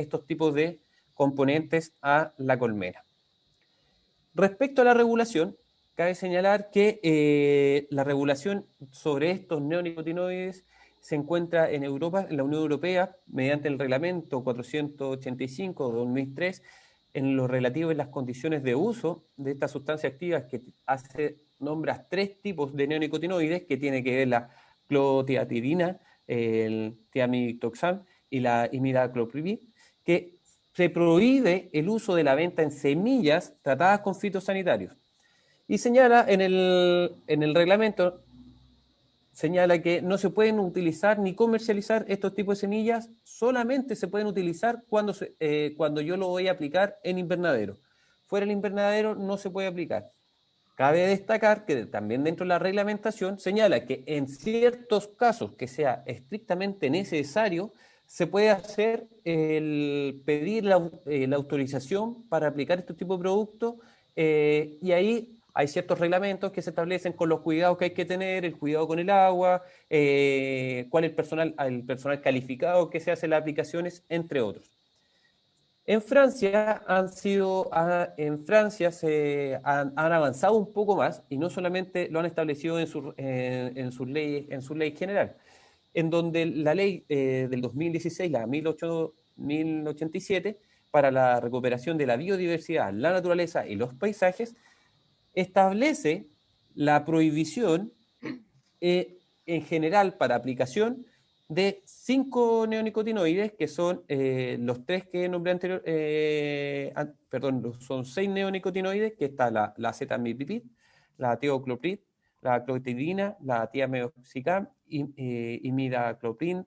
estos tipos de componentes a la colmena. Respecto a la regulación, cabe señalar que la regulación sobre estos neonicotinoides se encuentra en Europa, en la Unión Europea, mediante el reglamento 485 de 2003, en lo relativo a las condiciones de uso de estas sustancias activas, que nombra 3 tipos de neonicotinoides, que tiene que ver la clotiatidina, el tiamitoxam y la imidacloprid, que se prohíbe el uso de la venta en semillas tratadas con fitosanitarios. Y señala en el reglamento, señala que no se pueden utilizar ni comercializar estos tipos de semillas, solamente se pueden utilizar cuando yo lo voy a aplicar en invernadero. Fuera del invernadero no se puede aplicar. Cabe destacar que también dentro de la reglamentación señala que en ciertos casos que sea estrictamente necesario, se puede hacer pedir la autorización para aplicar este tipo de productos, y ahí hay ciertos reglamentos que se establecen con los cuidados que hay que tener, el cuidado con el agua, cuál es el personal calificado que se hace las aplicaciones, entre otros. En Francia se han avanzado un poco más, y no solamente lo han establecido en sus leyes general, en donde la ley del 2016, la 1087, para la recuperación de la biodiversidad, la naturaleza y los paisajes, establece la prohibición en general para aplicación de 5 neonicotinoides, que son los 3 que nombré anterior, son 6 neonicotinoides, que está la acetamiprid, la tiocloprid, la clotidina, la tiameoxicam, imidacloprid,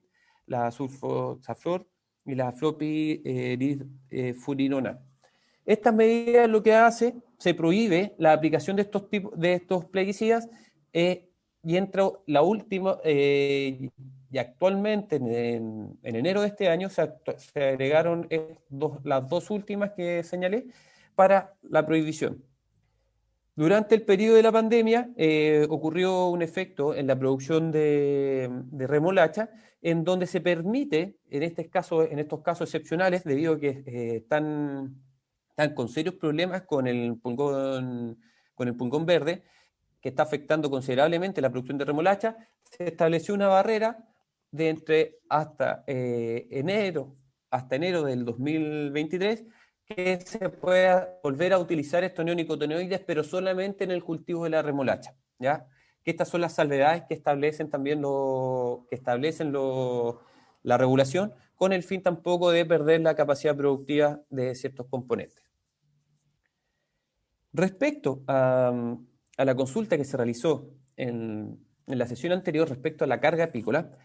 la sulfosaflor y la flopiridfurinona. Estas medidas lo que hace, se prohíbe la aplicación de estos plaguicidas, y entra la última, y actualmente en enero de este año se agregaron las 2 últimas que señalé para la prohibición. Durante el periodo de la pandemia ocurrió un efecto en la producción de remolacha, en donde se permite, en estos casos excepcionales, debido a que están con serios problemas con el pulgón verde, que está afectando considerablemente la producción de remolacha, se estableció una barrera de hasta enero del 2023, que se pueda volver a utilizar estos neonicotinoides, pero solamente en el cultivo de la remolacha, ¿ya? Que estas son las salvedades que establecen también la regulación, con el fin tampoco de perder la capacidad productiva de ciertos componentes. Respecto a la consulta que se realizó en la sesión anterior respecto a la carga apícola,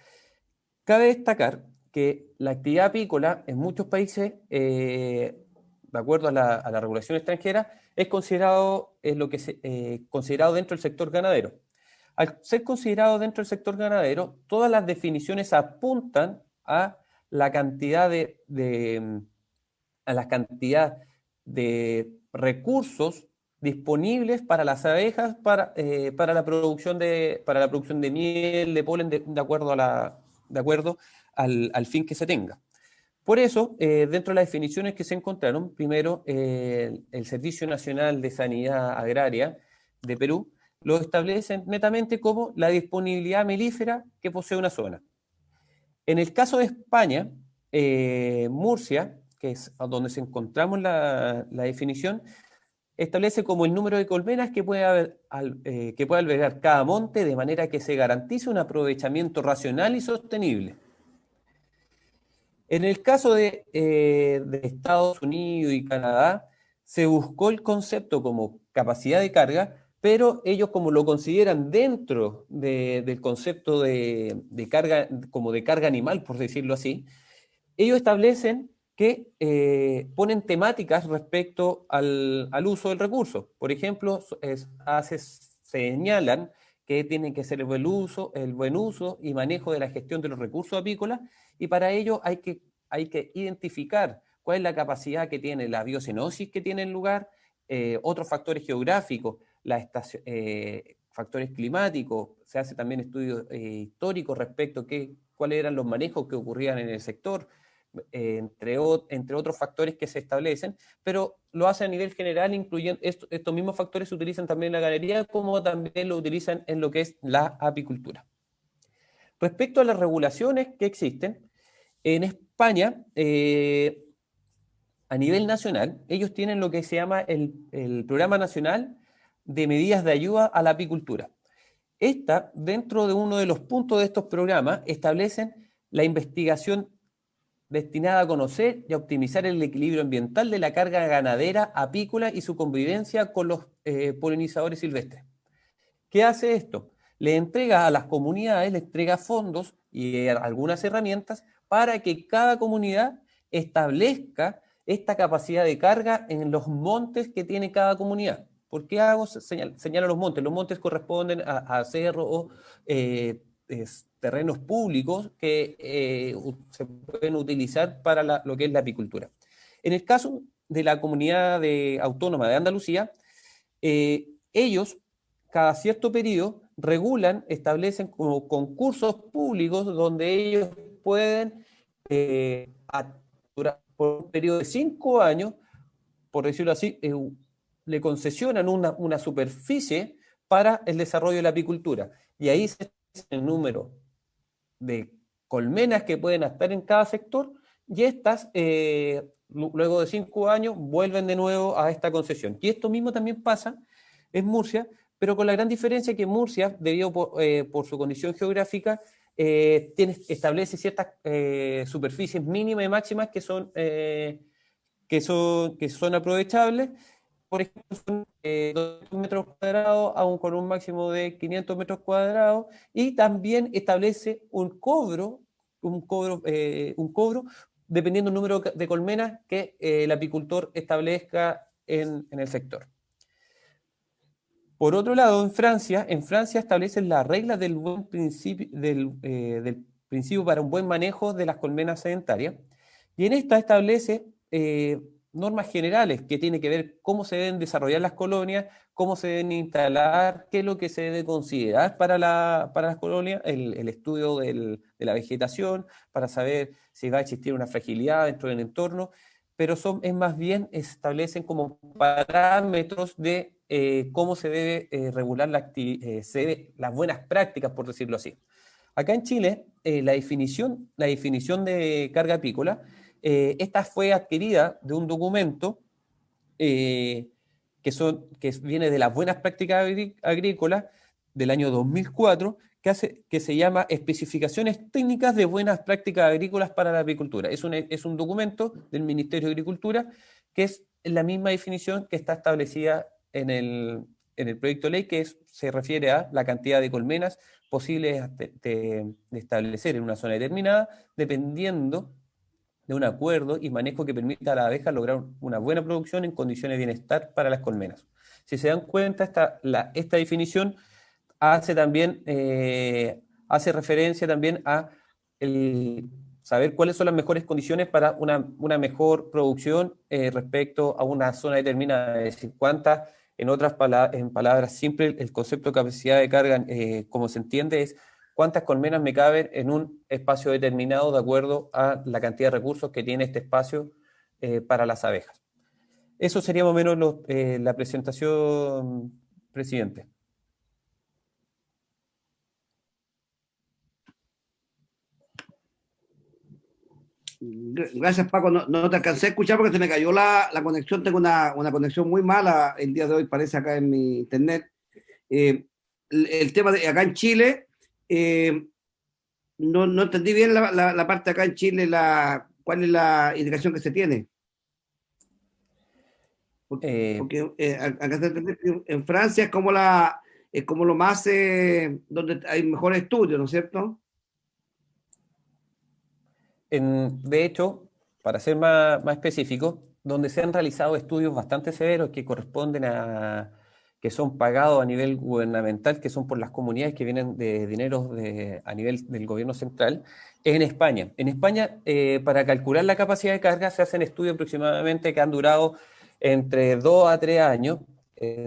cabe destacar que la actividad apícola en muchos países, de acuerdo a la regulación extranjera, es considerado dentro del sector ganadero. Al ser considerado dentro del sector ganadero, todas las definiciones apuntan a la cantidad de recursos disponibles para las abejas para la producción de miel, de polen, de acuerdo al fin que se tenga. Por eso, dentro de las definiciones que se encontraron, primero el Servicio Nacional de Sanidad Agraria de Perú lo establecen netamente como la disponibilidad melífera que posee una zona. En el caso de España, Murcia, que es donde se encontramos la definición, establece como el número de colmenas que puede albergar cada monte, de manera que se garantice un aprovechamiento racional y sostenible. En el caso de Estados Unidos y Canadá, se buscó el concepto como capacidad de carga, pero ellos, como lo consideran dentro del concepto de carga, como de carga animal, por decirlo así, ellos establecen que ponen temáticas respecto al uso del recurso. Por ejemplo, señalan que tiene que ser el buen uso y manejo de la gestión de los recursos apícolas, y para ello hay que identificar cuál es la capacidad que tiene la biocenosis que tiene el lugar, otros factores geográficos, factores climáticos. Se hace también estudios históricos respecto a cuáles eran los manejos que ocurrían en el sector, entre otros factores que se establecen, pero lo hace a nivel general, incluyendo estos mismos factores se utilizan también en la ganadería, como también lo utilizan en lo que es la apicultura. Respecto a las regulaciones que existen, en España, a nivel nacional, ellos tienen lo que se llama el Programa Nacional de Medidas de Ayuda a la Apicultura. Dentro de uno de los puntos de estos programas, establecen la investigación destinada a conocer y a optimizar el equilibrio ambiental de la carga ganadera apícola y su convivencia con los polinizadores silvestres. ¿Qué hace esto? Le entrega a las comunidades, le entrega fondos y algunas herramientas para que cada comunidad establezca esta capacidad de carga en los montes que tiene cada comunidad. ¿Por qué señalo los montes? Los montes corresponden a cerros o terrenos públicos que se pueden utilizar para lo que es la apicultura. En el caso de la comunidad autónoma de Andalucía, ellos cada cierto periodo regulan, establecen como concursos públicos donde ellos pueden, por un periodo de 5 años, por decirlo así, le concesionan una superficie para el desarrollo de la apicultura. Y ahí se hace el número de colmenas que pueden estar en cada sector, y estas, luego de 5 años, vuelven de nuevo a esta concesión. Y esto mismo también pasa en Murcia, pero con la gran diferencia que Murcia, debido por su condición geográfica, establece ciertas superficies mínimas y máximas que son aprovechables. Por ejemplo, son 200 metros cuadrados, aún con un máximo de 500 metros cuadrados, y también establece un cobro dependiendo del número de colmenas que el apicultor establezca en el sector. Por otro lado, en Francia establecen las reglas del principio para un buen manejo de las colmenas sedentarias, y en esta establece normas generales que tienen que ver cómo se deben desarrollar las colonias, cómo se deben instalar, qué es lo que se debe considerar para las colonias, el estudio de la vegetación, para saber si va a existir una fragilidad dentro del entorno, pero es más bien establecen como parámetros de cómo se debe regular las buenas prácticas, por decirlo así. Acá en Chile, la definición de carga apícola, esta fue adquirida de un documento que viene de las buenas prácticas agrícolas del año 2004, que se llama Especificaciones Técnicas de Buenas Prácticas Agrícolas para la Apicultura. Es un documento del Ministerio de Agricultura que es la misma definición que está establecida en el proyecto de ley, que se refiere a la cantidad de colmenas posibles de establecer en una zona determinada, dependiendo de un acuerdo y manejo que permita a la abeja lograr una buena producción en condiciones de bienestar para las colmenas. Si se dan cuenta, esta definición hace referencia también a saber cuáles son las mejores condiciones para una mejor producción respecto a una zona determinada, es decir, cuántas, en palabras simples, el concepto de capacidad de carga, como se entiende, es cuántas colmenas me caben en un espacio determinado de acuerdo a la cantidad de recursos que tiene este espacio para las abejas. Eso sería más o menos la presentación, presidente. Gracias, Paco. No te alcancé a escuchar porque se me cayó la conexión. Tengo una conexión muy mala el día de hoy, parece, acá en mi internet. El tema de acá en Chile, no entendí bien la parte acá en Chile, cuál es la indicación que se tiene. Porque acá se entiende que en Francia es como lo más, donde hay mejores estudios, ¿no es cierto? De hecho, para ser más específico, donde se han realizado estudios bastante severos que que son pagados a nivel gubernamental, que son por las comunidades que vienen de dineros a nivel del gobierno central, es en España. En España, para calcular la capacidad de carga, se hacen estudios aproximadamente que han durado entre 2 a 3 años,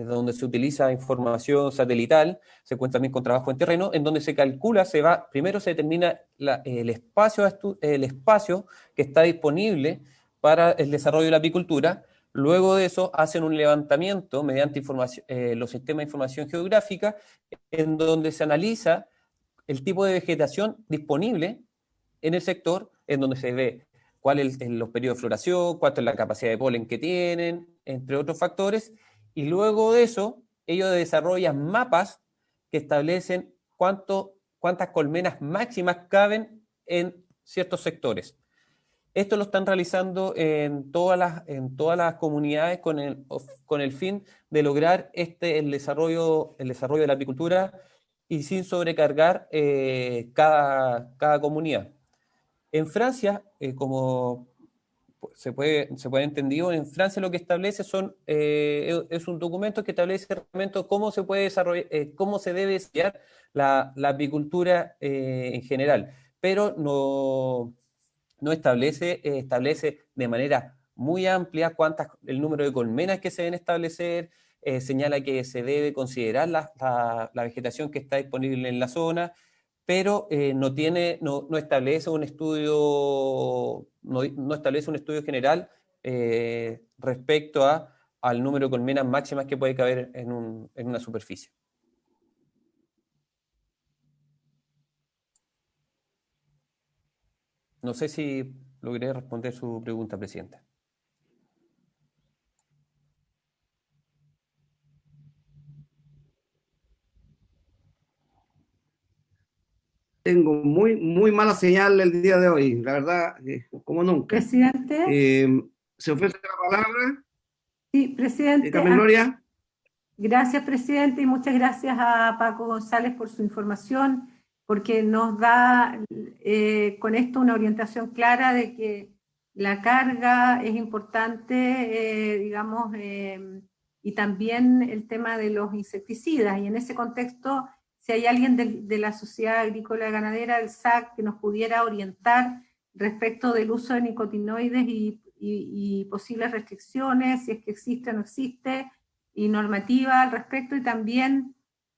donde se utiliza información satelital, se cuenta también con trabajo en terreno, en donde se calcula, primero se determina el espacio que está disponible para el desarrollo de la apicultura. Luego de eso hacen un levantamiento mediante los sistemas de información geográfica, en donde se analiza el tipo de vegetación disponible en el sector, en donde se ve cuáles son los periodos de floración, cuánto es la capacidad de polen que tienen, entre otros factores, y luego de eso ellos desarrollan mapas que establecen cuántas colmenas máximas caben en ciertos sectores. Esto lo están realizando en todas las comunidades con el fin de lograr el desarrollo de la apicultura y sin sobrecargar cada comunidad. En Francia, como se puede entendido, en Francia lo que establece es un documento que establece realmente cómo se puede desarrollar, cómo se debe desarrollar la apicultura en general, pero no establece de manera muy amplia el número de colmenas que se deben establecer, señala que se debe considerar la vegetación que está disponible en la zona, pero no establece un estudio, no establece un estudio general respecto al número de colmenas máximas que puede caber en una superficie. No sé si logré responder su pregunta, presidenta. Tengo muy mala señal el día de hoy, la verdad, como nunca. Presidente. Se ofrece la palabra. Sí, presidente. Carmen Gloria. Gracias, presidente, y muchas gracias a Paco González por su información, porque nos da con esto una orientación clara de que la carga es importante, digamos, y también el tema de los insecticidas. Y en ese contexto, si hay alguien de la Sociedad Agrícola y Ganadera, del SAC, que nos pudiera orientar respecto del uso de nicotinoides y posibles restricciones, si es que existe o no existe, y normativa al respecto, y también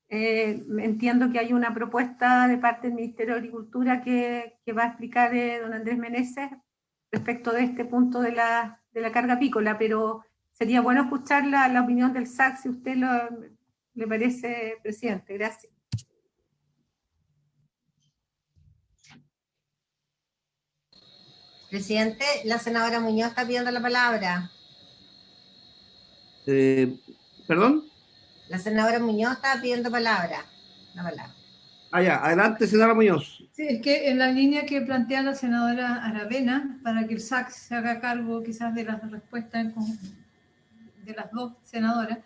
entiendo que hay una propuesta de parte del Ministerio de Agricultura que va a explicar don Andrés Meneses respecto de este punto de la carga apícola, pero sería bueno escuchar la opinión del SAC, si usted le parece, presidente. Gracias. Presidente, la senadora Muñoz está pidiendo la palabra. ¿Perdón? La senadora Muñoz está pidiendo la palabra. Ya, adelante, senadora Muñoz. Sí, es que en la línea que plantea la senadora Aravena, para que el SAC se haga cargo quizás de las respuestas de las dos senadoras,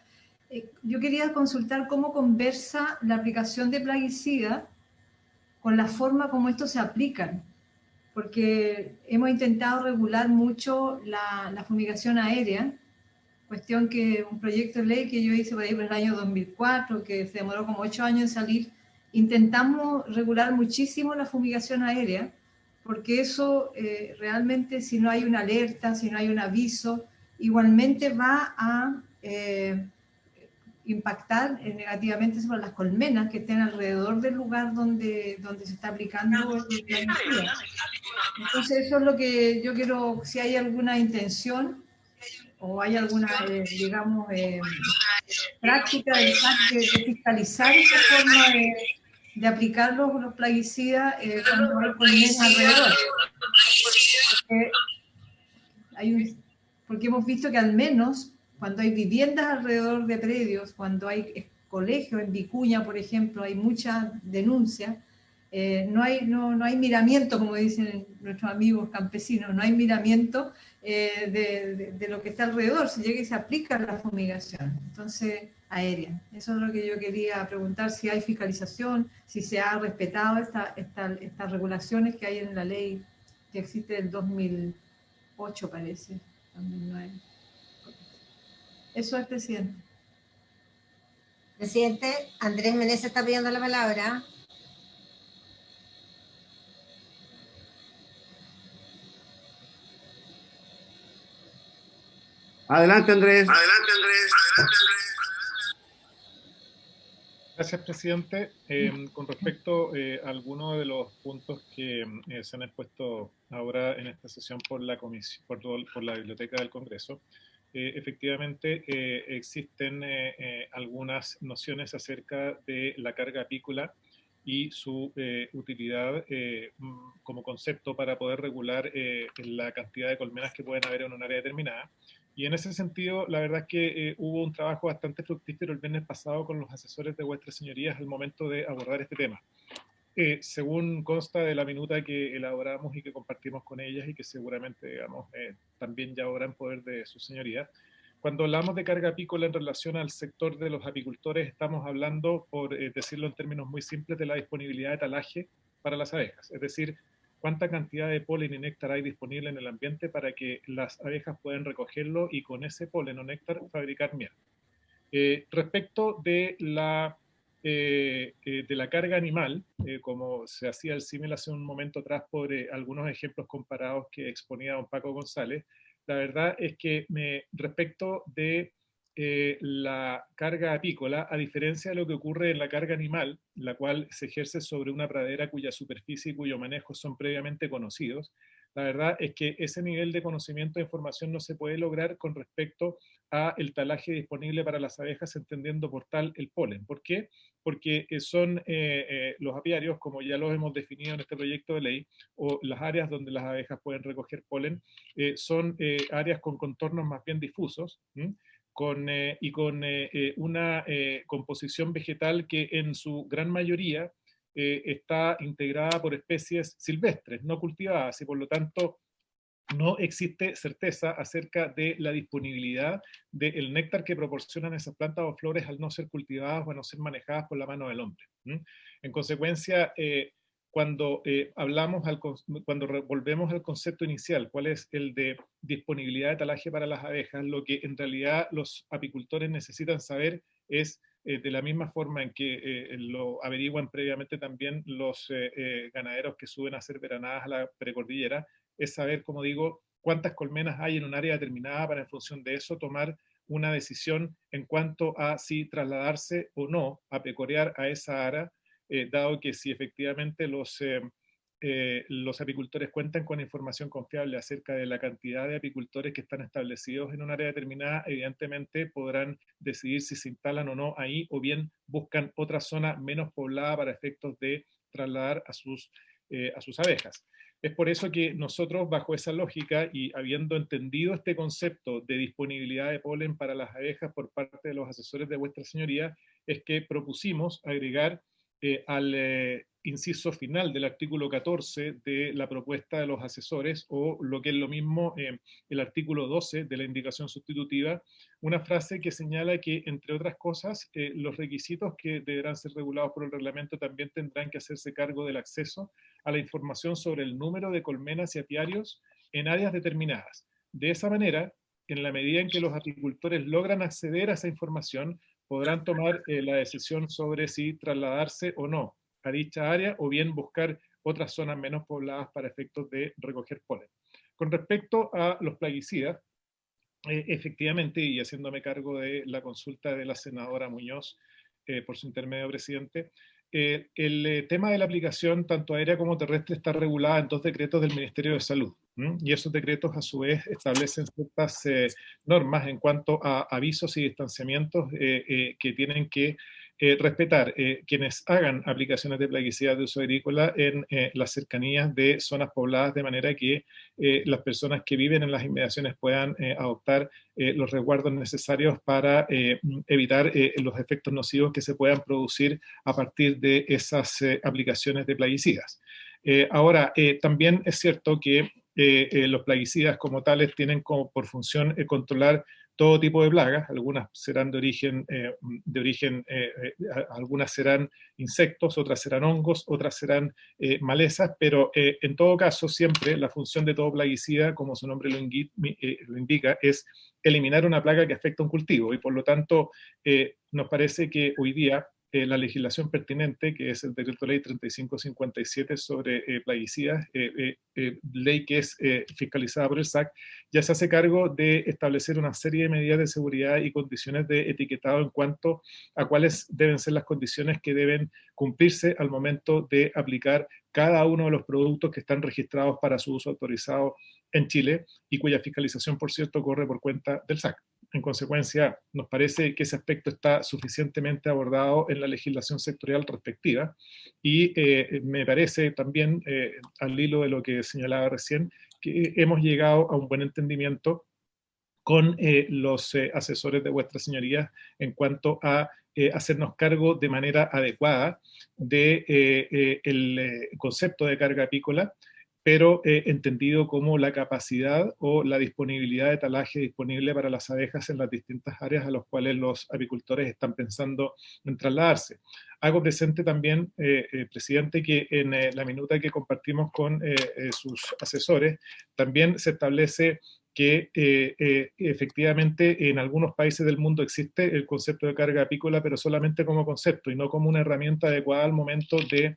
yo quería consultar cómo conversa la aplicación de plaguicidas con la forma como estos se aplican, porque hemos intentado regular mucho la fumigación aérea, cuestión que un proyecto de ley que yo hice por ahí por el año 2004, que se demoró como 8 años en salir. Intentamos regular muchísimo la fumigación aérea, porque eso realmente, si no hay una alerta, si no hay un aviso, igualmente va a impactar negativamente sobre las colmenas que estén alrededor del lugar donde se está aplicando el plaguicida. Entonces eso es lo que yo quiero, si hay alguna intención o hay alguna, digamos, práctica del SAC de fiscalizar esa forma de aplicar los plaguicidas cuando hay colmenas alrededor. Porque hemos visto que al menos cuando hay viviendas alrededor de predios, cuando hay colegios en Vicuña, por ejemplo, hay muchas denuncias, no hay miramiento, como dicen nuestros amigos campesinos, no hay miramiento de lo que está alrededor, se llega y se aplica la fumigación, entonces aérea. Eso es lo que yo quería preguntar, si hay fiscalización, si se ha respetado estas regulaciones que hay en la ley que existe del 2008, parece, 2009. Eso es, presidente. Presidente, Andrés Meneses está pidiendo la palabra. Adelante, Andrés. Gracias, presidente. Con respecto a algunos de los puntos que se han expuesto ahora en esta sesión por la comisión, por la Biblioteca del Congreso, efectivamente existen algunas nociones acerca de la carga apícola y su utilidad como concepto para poder regular la cantidad de colmenas que pueden haber en un área determinada. Y en ese sentido, la verdad es que hubo un trabajo bastante fructífero el viernes pasado con los asesores de vuestras señorías al momento de abordar este tema. Según consta de la minuta que elaboramos y que compartimos con ellas y que seguramente, digamos, también ya habrá en poder de sus señorías, cuando hablamos de carga apícola en relación al sector de los apicultores, estamos hablando, por decirlo en términos muy simples, de la disponibilidad de talaje para las abejas, es decir, cuánta cantidad de polen y néctar hay disponible en el ambiente para que las abejas puedan recogerlo y con ese polen o néctar fabricar miel. Respecto de la carga animal, como se hacía el símil hace un momento atrás por algunos ejemplos comparados que exponía don Paco González, la verdad es que respecto de la carga apícola, a diferencia de lo que ocurre en la carga animal, la cual se ejerce sobre una pradera cuya superficie y cuyo manejo son previamente conocidos, la verdad es que ese nivel de conocimiento e información no se puede lograr con respecto a el talaje disponible para las abejas, entendiendo por tal el polen. ¿Por qué? Porque son los apiarios, como ya lo hemos definido en este proyecto de ley, o las áreas donde las abejas pueden recoger polen, son áreas con contornos más bien difusos, con una composición vegetal que en su gran mayoría está integrada por especies silvestres, no cultivadas, y por lo tanto no existe certeza acerca de la disponibilidad del néctar que proporcionan esas plantas o flores al no ser cultivadas o a no ser manejadas por la mano del hombre. En consecuencia, cuando volvemos al concepto inicial, cuál es el de disponibilidad de talaje para las abejas, lo que en realidad los apicultores necesitan saber es, de la misma forma en que lo averiguan previamente también los ganaderos que suben a hacer veranadas a la precordillera, es saber, como digo, cuántas colmenas hay en un área determinada para en función de eso tomar una decisión en cuanto a si trasladarse o no a pecorear a esa área, dado que si efectivamente los apicultores cuentan con información confiable acerca de la cantidad de apicultores que están establecidos en un área determinada, evidentemente podrán decidir si se instalan o no ahí, o bien buscan otra zona menos poblada para efectos de trasladar a sus abejas. Es por eso que nosotros, bajo esa lógica y habiendo entendido este concepto de disponibilidad de polen para las abejas por parte de los asesores de vuestra señoría, es que propusimos agregar al inciso final del artículo 14 de la propuesta de los asesores, o lo que es lo mismo, el artículo 12 de la indicación sustitutiva, una frase que señala que, entre otras cosas, los requisitos que deberán ser regulados por el reglamento también tendrán que hacerse cargo del acceso a la información sobre el número de colmenas y apiarios en áreas determinadas. De esa manera, en la medida en que los apicultores logran acceder a esa información, podrán tomar la decisión sobre si trasladarse o no a dicha área o bien buscar otras zonas menos pobladas para efectos de recoger polen. Con respecto a los plaguicidas, efectivamente, y haciéndome cargo de la consulta de la senadora Muñoz, por su intermedio, presidente, el tema de la aplicación tanto aérea como terrestre está regulada en 2 decretos del Ministerio de Salud, y esos decretos a su vez establecen ciertas normas en cuanto a avisos y distanciamientos que tienen que respetar quienes hagan aplicaciones de plaguicidas de uso agrícola en las cercanías de zonas pobladas, de manera que las personas que viven en las inmediaciones puedan adoptar los resguardos necesarios para evitar los efectos nocivos que se puedan producir a partir de esas aplicaciones de plaguicidas. Ahora, también es cierto que los plaguicidas como tales tienen como por función controlar todo tipo de plagas. Algunas serán de origen, algunas serán insectos, otras serán hongos, otras serán malezas, pero en todo caso siempre la función de todo plaguicida, como su nombre lo indica, es eliminar una plaga que afecta a un cultivo, y por lo tanto nos parece que hoy día la legislación pertinente, que es el Decreto Ley 3557 sobre plaguicidas, ley que es fiscalizada por el SAC, ya se hace cargo de establecer una serie de medidas de seguridad y condiciones de etiquetado en cuanto a cuáles deben ser las condiciones que deben cumplirse al momento de aplicar cada uno de los productos que están registrados para su uso autorizado en Chile y cuya fiscalización, por cierto, corre por cuenta del SAC. En consecuencia, nos parece que ese aspecto está suficientemente abordado en la legislación sectorial respectiva y me parece también, al hilo de lo que señalaba recién, que hemos llegado a un buen entendimiento con los asesores de vuestras señorías en cuanto a hacernos cargo de manera adecuada del concepto de carga apícola, pero entendido como la capacidad o la disponibilidad de talaje disponible para las abejas en las distintas áreas a las cuales los apicultores están pensando en trasladarse. Hago presente también, presidente, que en la minuta que compartimos con sus asesores, también se establece que efectivamente en algunos países del mundo existe el concepto de carga apícola, pero solamente como concepto y no como una herramienta adecuada al momento de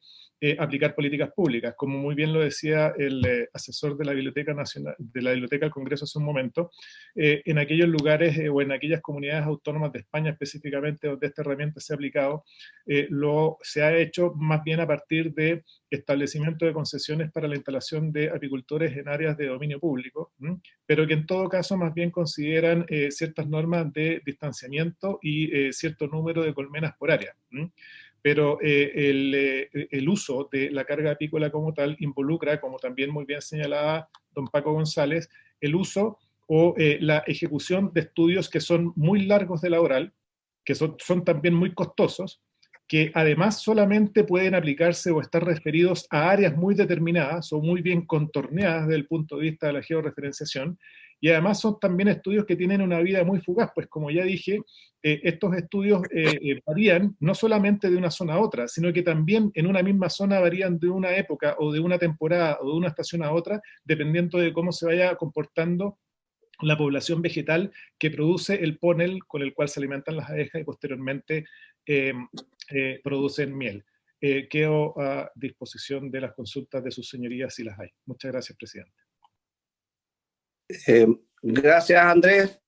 aplicar políticas públicas. Como muy bien lo decía el asesor de la Biblioteca Nacional, de la Biblioteca del Congreso hace un momento, en aquellos lugares o en aquellas comunidades autónomas de España específicamente donde esta herramienta se ha aplicado, se ha hecho más bien a partir de establecimiento de concesiones para la instalación de apicultores en áreas de dominio público, pero que en todo caso más bien consideran ciertas normas de distanciamiento y cierto número de colmenas por área. Pero el uso de la carga apícola como tal involucra, como también muy bien señalaba don Paco González, el uso o la ejecución de estudios que son muy largos de elaborar, que son también muy costosos, que además solamente pueden aplicarse o estar referidos a áreas muy determinadas o muy bien contorneadas desde el punto de vista de la georreferenciación, y además son también estudios que tienen una vida muy fugaz, pues como ya dije, estos estudios varían no solamente de una zona a otra, sino que también en una misma zona varían de una época o de una temporada o de una estación a otra, dependiendo de cómo se vaya comportando la población vegetal que produce el ponel con el cual se alimentan las abejas y posteriormente producen miel. Quedo a disposición de las consultas de sus señorías si las hay. Muchas gracias, presidente. Gracias, Andrés.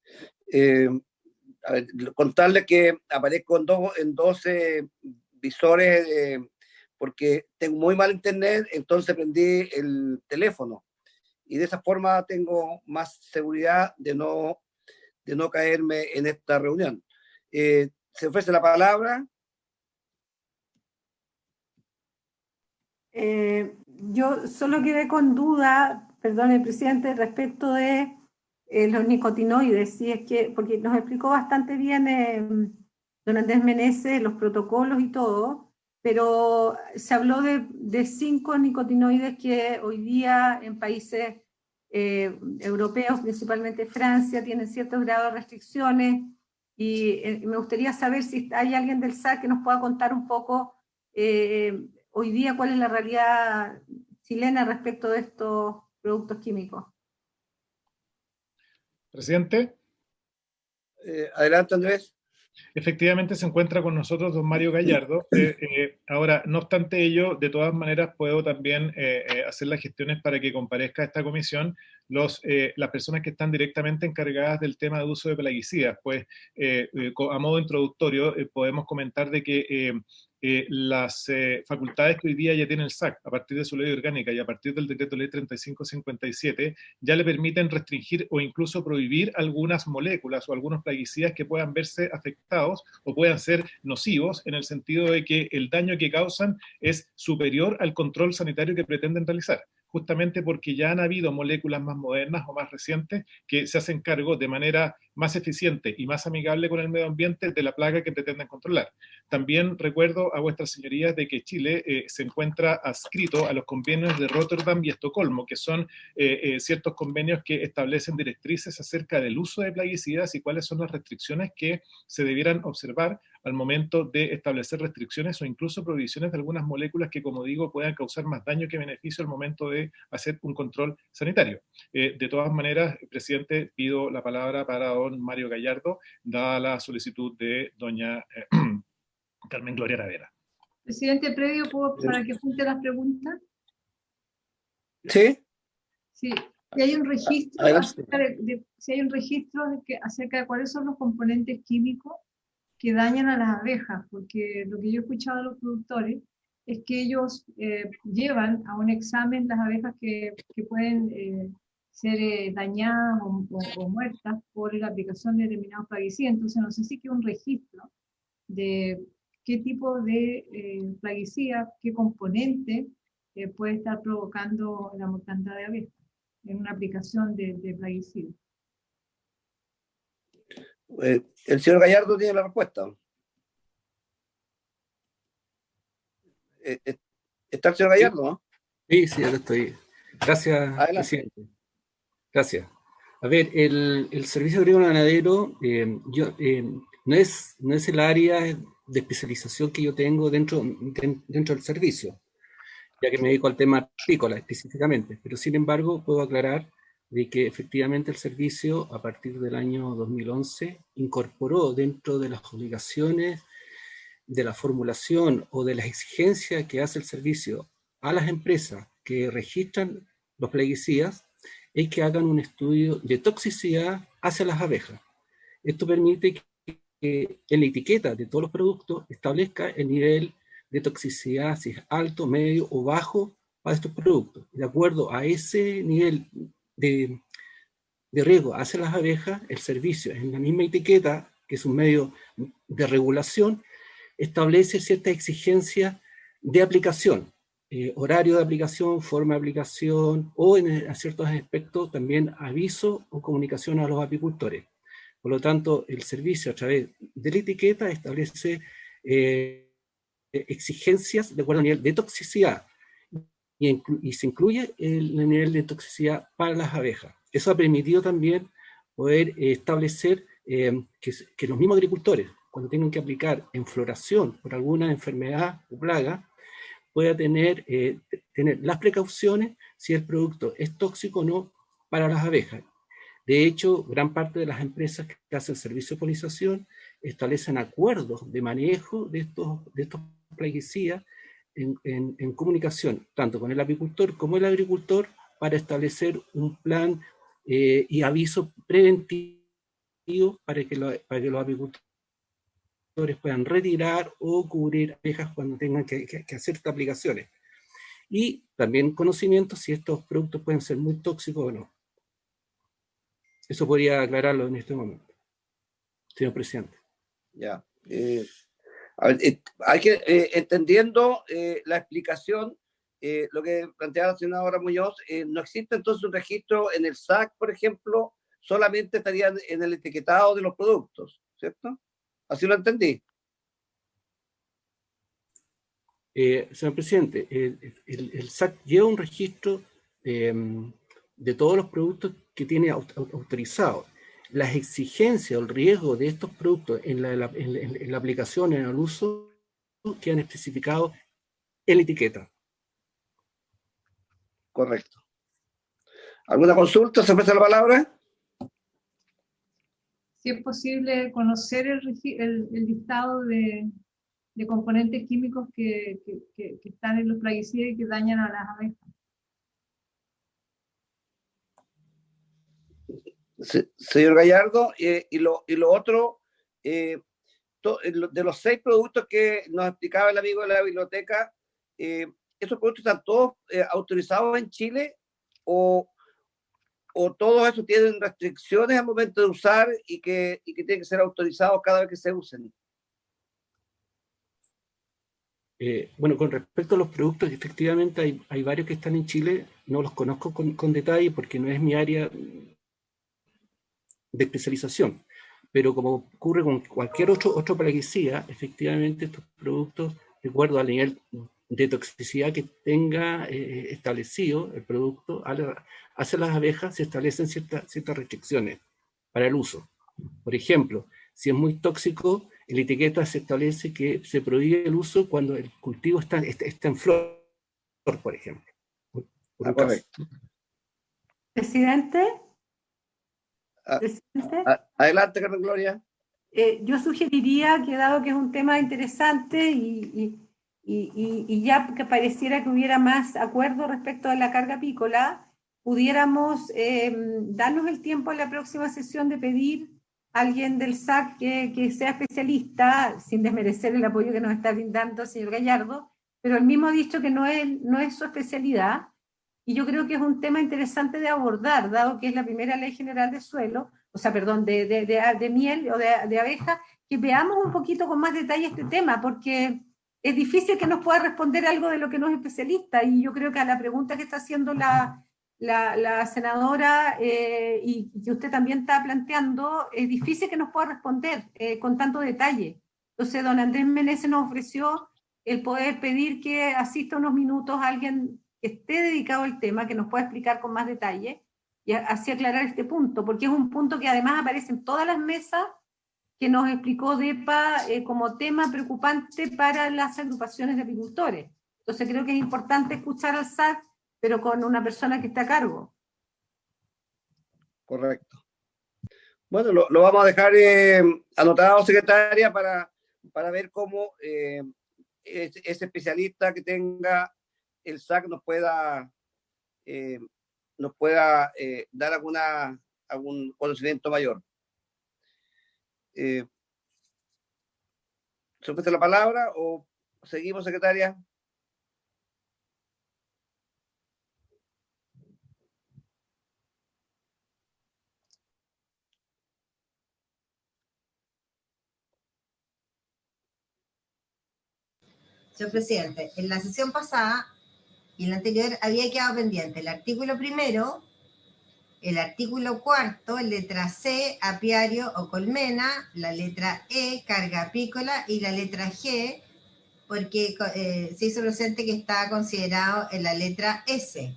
A ver, contarle que aparezco en 12 visores porque tengo muy mal internet, entonces prendí el teléfono y de esa forma tengo más seguridad de no caerme en esta reunión. Se ofrece la palabra. Yo solo quedé con duda, perdone, presidente, respecto de los nicotinoides, si es que, porque nos explicó bastante bien don Andrés Meneses los protocolos y todo, pero se habló de 5 nicotinoides que hoy día en países europeos, principalmente Francia, tienen ciertos grados de restricciones, y me gustaría saber si hay alguien del SAC que nos pueda contar un poco hoy día cuál es la realidad chilena respecto de estos productos químicos. Presidente. Adelante, Andrés. Efectivamente se encuentra con nosotros don Mario Gallardo. Ahora, no obstante ello, de todas maneras puedo también hacer las gestiones para que comparezca a esta comisión las personas que están directamente encargadas del tema de uso de plaguicidas. Pues a modo introductorio podemos comentar de que las facultades que hoy día ya tiene el SAC a partir de su ley orgánica y a partir del decreto ley 3557 ya le permiten restringir o incluso prohibir algunas moléculas o algunos plaguicidas que puedan verse afectados o puedan ser nocivos en el sentido de que el daño que causan es superior al control sanitario que pretenden realizar, justamente porque ya han habido moléculas más modernas o más recientes que se hacen cargo de manera más eficiente y más amigable con el medio ambiente de la plaga que pretenden controlar. También recuerdo a vuestras señorías de que Chile se encuentra adscrito a los convenios de Rotterdam y Estocolmo, que son ciertos convenios que establecen directrices acerca del uso de plaguicidas y cuáles son las restricciones que se debieran observar al momento de establecer restricciones o incluso prohibiciones de algunas moléculas que, como digo, puedan causar más daño que beneficio al momento de hacer un control sanitario. De todas maneras, presidente, pido la palabra para don Mario Gallardo, dada la solicitud de doña Carmen Gloria Aravena. Presidente, previo para que apunte las preguntas. ¿Sí? Sí, si hay un registro Adelante. acerca de cuáles son los componentes químicos que dañan a las abejas, porque lo que yo he escuchado de los productores es que ellos llevan a un examen las abejas que pueden ser dañadas o muertas por la aplicación de determinados plaguicidas. Entonces no sé si hay un registro de qué tipo de plaguicida, qué componente puede estar provocando la mortandad de abejas en una aplicación de plaguicida. El señor Gallardo tiene la respuesta. ¿Está el señor Gallardo, no? Sí, sí, ahora estoy. Gracias, Adelante. presidente. Gracias. A ver, el servicio agrícola ganadero no es el área de especialización que yo tengo dentro del servicio, ya que me dedico al tema apícola específicamente, pero sin embargo puedo aclarar de que efectivamente el servicio a partir del año 2011 incorporó dentro de las obligaciones de la formulación o de las exigencias que hace el servicio a las empresas que registran los plaguicidas es que hagan un estudio de toxicidad hacia las abejas. Esto permite que en la etiqueta de todos los productos establezca el nivel de toxicidad, si es alto, medio o bajo para estos productos. De acuerdo a ese nivel de riesgo hacia las abejas, el servicio en la misma etiqueta, que es un medio de regulación, establece ciertas exigencias de aplicación, horario de aplicación, forma de aplicación, o en ciertos aspectos también aviso o comunicación a los apicultores. Por lo tanto, el servicio a través de la etiqueta establece exigencias de acuerdo al nivel de toxicidad y se incluye el nivel de toxicidad para las abejas. Eso ha permitido también poder establecer que los mismos agricultores, cuando tengan que aplicar en floración por alguna enfermedad o plaga, pueda tener las precauciones si el producto es tóxico o no para las abejas. De hecho, gran parte de las empresas que hacen servicio de polinización establecen acuerdos de manejo de estos plaguicidas en comunicación, tanto con el apicultor como el agricultor, para establecer un plan y aviso preventivo para que los apicultores puedan retirar o cubrir abejas cuando tengan que hacer estas aplicaciones. Y también conocimiento si estos productos pueden ser muy tóxicos o no. Eso podría aclararlo en este momento, señor presidente. Ya. A ver, hay que, entendiendo la explicación, lo que planteaba la senadora Muñoz, no existe entonces un registro en el SAC, por ejemplo, solamente estaría en el etiquetado de los productos, ¿cierto? Así lo entendí. Señor presidente, el SAC lleva un registro de todos los productos que tiene autorizados. Las exigencias o el riesgo de estos productos en la aplicación, en el uso, quedan especificados en la etiqueta. Correcto. ¿Alguna consulta? ¿Se ofrece la palabra? Si es posible conocer el listado de componentes químicos que están en los plaguicidas y que dañan a las abejas. Señor Gallardo, y lo otro, de los 6 productos que nos explicaba el amigo de la biblioteca, ¿esos productos están todos autorizados en Chile o todos esos tienen restricciones al momento de usar y que tienen que ser autorizados cada vez que se usen? Bueno, con respecto a los productos, efectivamente hay varios que están en Chile, no los conozco con detalle porque no es mi área de especialización, pero como ocurre con cualquier otro plaguicida, efectivamente estos productos, de acuerdo al nivel de toxicidad que tenga establecido el producto hacia las abejas, se establecen ciertas restricciones para el uso. Por ejemplo, si es muy tóxico, en la etiqueta se establece que se prohíbe el uso cuando el cultivo está en flor, por ejemplo. Correcto. Presidente. Adelante, Carmen Gloria. yo sugeriría que, dado que es un tema interesante y ya que pareciera que hubiera más acuerdo respecto a la carga apícola, pudiéramos darnos el tiempo en la próxima sesión de pedir a alguien del SAC que sea especialista, sin desmerecer el apoyo que nos está brindando el señor Gallardo, pero él mismo ha dicho que no es su especialidad, y yo creo que es un tema interesante de abordar, dado que es la primera ley general de suelo, o sea, perdón, de miel o de abeja, que veamos un poquito con más detalle este tema, porque es difícil que nos pueda responder algo de lo que no es especialista, y yo creo que a la pregunta que está haciendo la senadora y que usted también está planteando, es difícil que nos pueda responder con tanto detalle. Entonces, don Andrés Meneses nos ofreció el poder pedir que asista unos minutos a alguien que esté dedicado al tema, que nos pueda explicar con más detalle y así aclarar este punto, porque es un punto que además aparece en todas las mesas que nos explicó DEPA como tema preocupante para las agrupaciones de apicultores. Entonces creo que es importante escuchar al SAC, pero con una persona que está a cargo. Correcto. Bueno, lo vamos a dejar anotado, secretaria, para ver cómo ese especialista que tenga el SAC nos pueda dar algún conocimiento mayor. ¿Se ofrece la palabra o seguimos, secretaria? Señor presidente, en la sesión pasada y en la anterior había quedado pendiente el artículo primero, el artículo cuarto, letra C, apiario o colmena, la letra E, carga apícola, y la letra G, porque se hizo presente que está considerado en la letra S.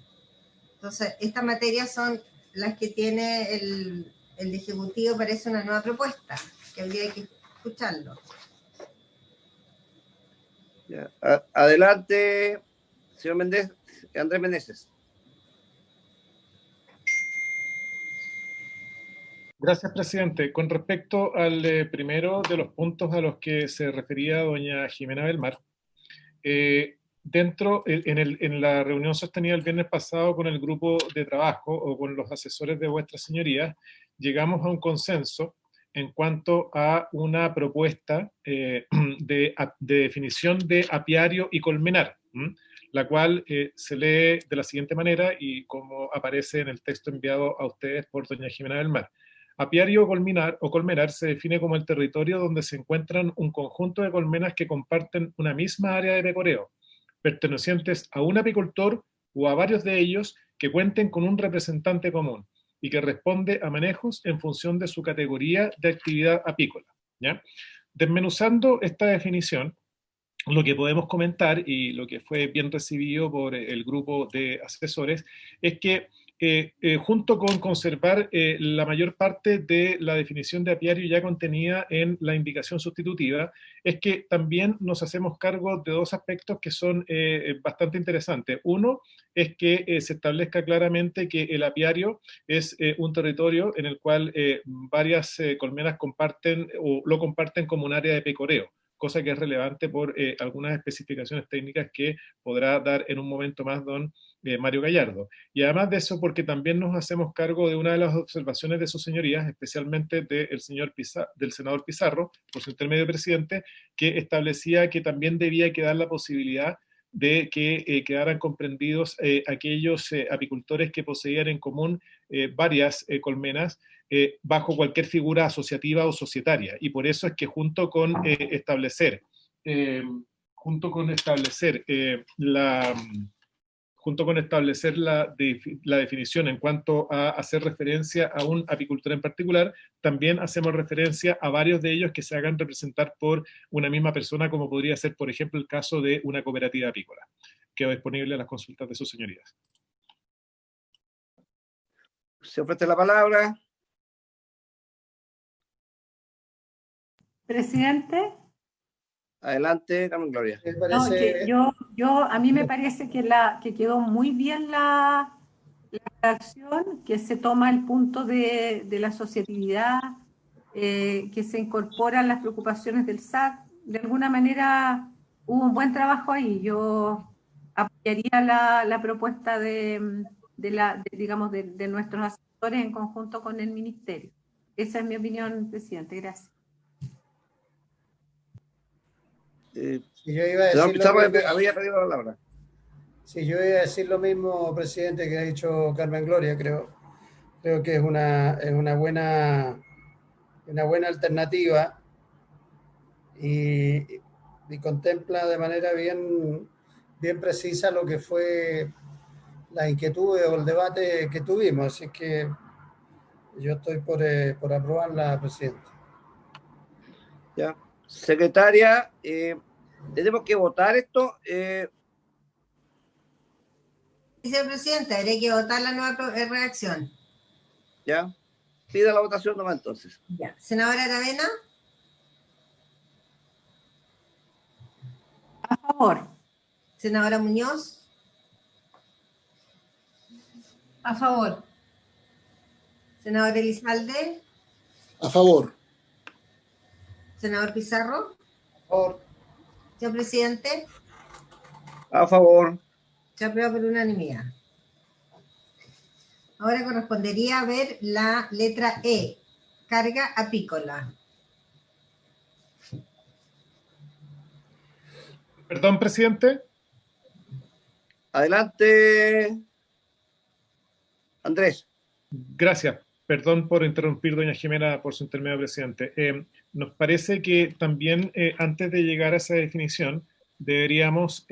Entonces, estas materias son las que tiene el Ejecutivo, parece una nueva propuesta, que habría que escucharlo. Ya. Adelante, señor Andrés Meneses. Gracias, presidente. Con respecto al primero de los puntos a los que se refería doña Jimena Belmar, en la reunión sostenida el viernes pasado con el grupo de trabajo o con los asesores de vuestras señorías, llegamos a un consenso en cuanto a una propuesta de definición de apiario y colmenar, la cual se lee de la siguiente manera y como aparece en el texto enviado a ustedes por doña Jimena Belmar. Apiario o colmenar se define como el territorio donde se encuentran un conjunto de colmenas que comparten una misma área de pecoreo, pertenecientes a un apicultor o a varios de ellos que cuenten con un representante común y que responde a manejos en función de su categoría de actividad apícola, ¿ya? Desmenuzando esta definición, lo que podemos comentar y lo que fue bien recibido por el grupo de asesores es que junto con conservar la mayor parte de la definición de apiario ya contenida en la indicación sustitutiva, es que también nos hacemos cargo de dos aspectos que son bastante interesantes. Uno es que se establezca claramente que el apiario es un territorio en el cual varias colmenas comparten o lo comparten como un área de pecoreo, cosa que es relevante por algunas especificaciones técnicas que podrá dar en un momento más don Mario Gallardo. Y además de eso, porque también nos hacemos cargo de una de las observaciones de sus señorías, especialmente del senador Pizarro, por su intermedio presidente, que establecía que también debía quedar la posibilidad de que quedaran comprendidos aquellos apicultores que poseían en común varias colmenas bajo cualquier figura asociativa o societaria. Y por eso es que junto con establecer la definición en cuanto a hacer referencia a un apicultor en particular, también hacemos referencia a varios de ellos que se hagan representar por una misma persona, como podría ser, por ejemplo, el caso de una cooperativa apícola. Quedo disponible a las consultas de sus señorías. Se ofrece la palabra. Presidente. Adelante, Carmen Gloria. No, que a mí me parece que quedó muy bien la redacción, que se toma el punto de la asociatividad, que se incorporan las preocupaciones del SAC. De alguna manera hubo un buen trabajo ahí. Yo apoyaría la propuesta digamos, de nuestros asesores en conjunto con el Ministerio. Esa es mi opinión, presidente. Gracias. Si yo iba a decir Pizarro lo mismo, había pedido la palabra. si yo iba a decir lo mismo, presidente, que ha dicho Carmen Gloria, creo que es una buena alternativa y contempla de manera bien precisa lo que fue la inquietud o el debate que tuvimos. Así que yo estoy por aprobarla, presidente. Ya. Secretaria, tenemos que votar esto. Vicepresidente, habría que votar la nueva redacción. Ya. Pida la votación nomás entonces. Ya. Senadora Aravena. A favor. Senadora Muñoz. A favor. Senador Elizalde. A favor. Senador Pizarro. A favor. Señor presidente. A favor. Se aprueba por unanimidad. Ahora correspondería ver la letra E, carga apícola. Perdón, presidente. Adelante, Andrés. Gracias. Perdón por interrumpir, doña Jimena, por su intermedio, presidente. Nos parece que también, antes de llegar a esa definición, deberíamos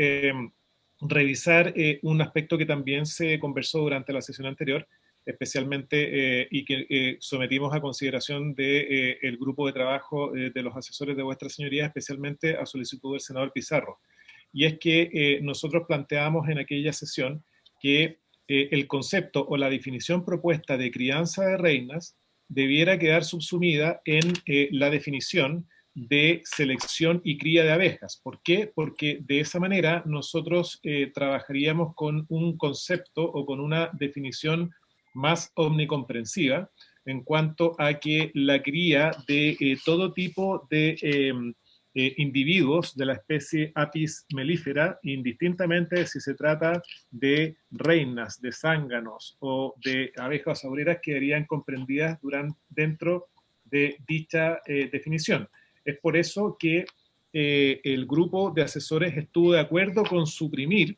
revisar un aspecto que también se conversó durante la sesión anterior, especialmente y que sometimos a consideración del grupo de trabajo de los asesores de vuestra señoría, especialmente a solicitud del senador Pizarro. Y es que nosotros planteamos en aquella sesión que el concepto o la definición propuesta de crianza de reinas debiera quedar subsumida en la definición de selección y cría de abejas. ¿Por qué? Porque de esa manera nosotros trabajaríamos con un concepto o con una definición más omnicomprensiva en cuanto a que la cría de todo tipo de individuos de la especie Apis mellifera, indistintamente si se trata de reinas, de zánganos o de abejas obreras, quedarían comprendidas dentro de dicha definición. Es por eso que el grupo de asesores estuvo de acuerdo con suprimir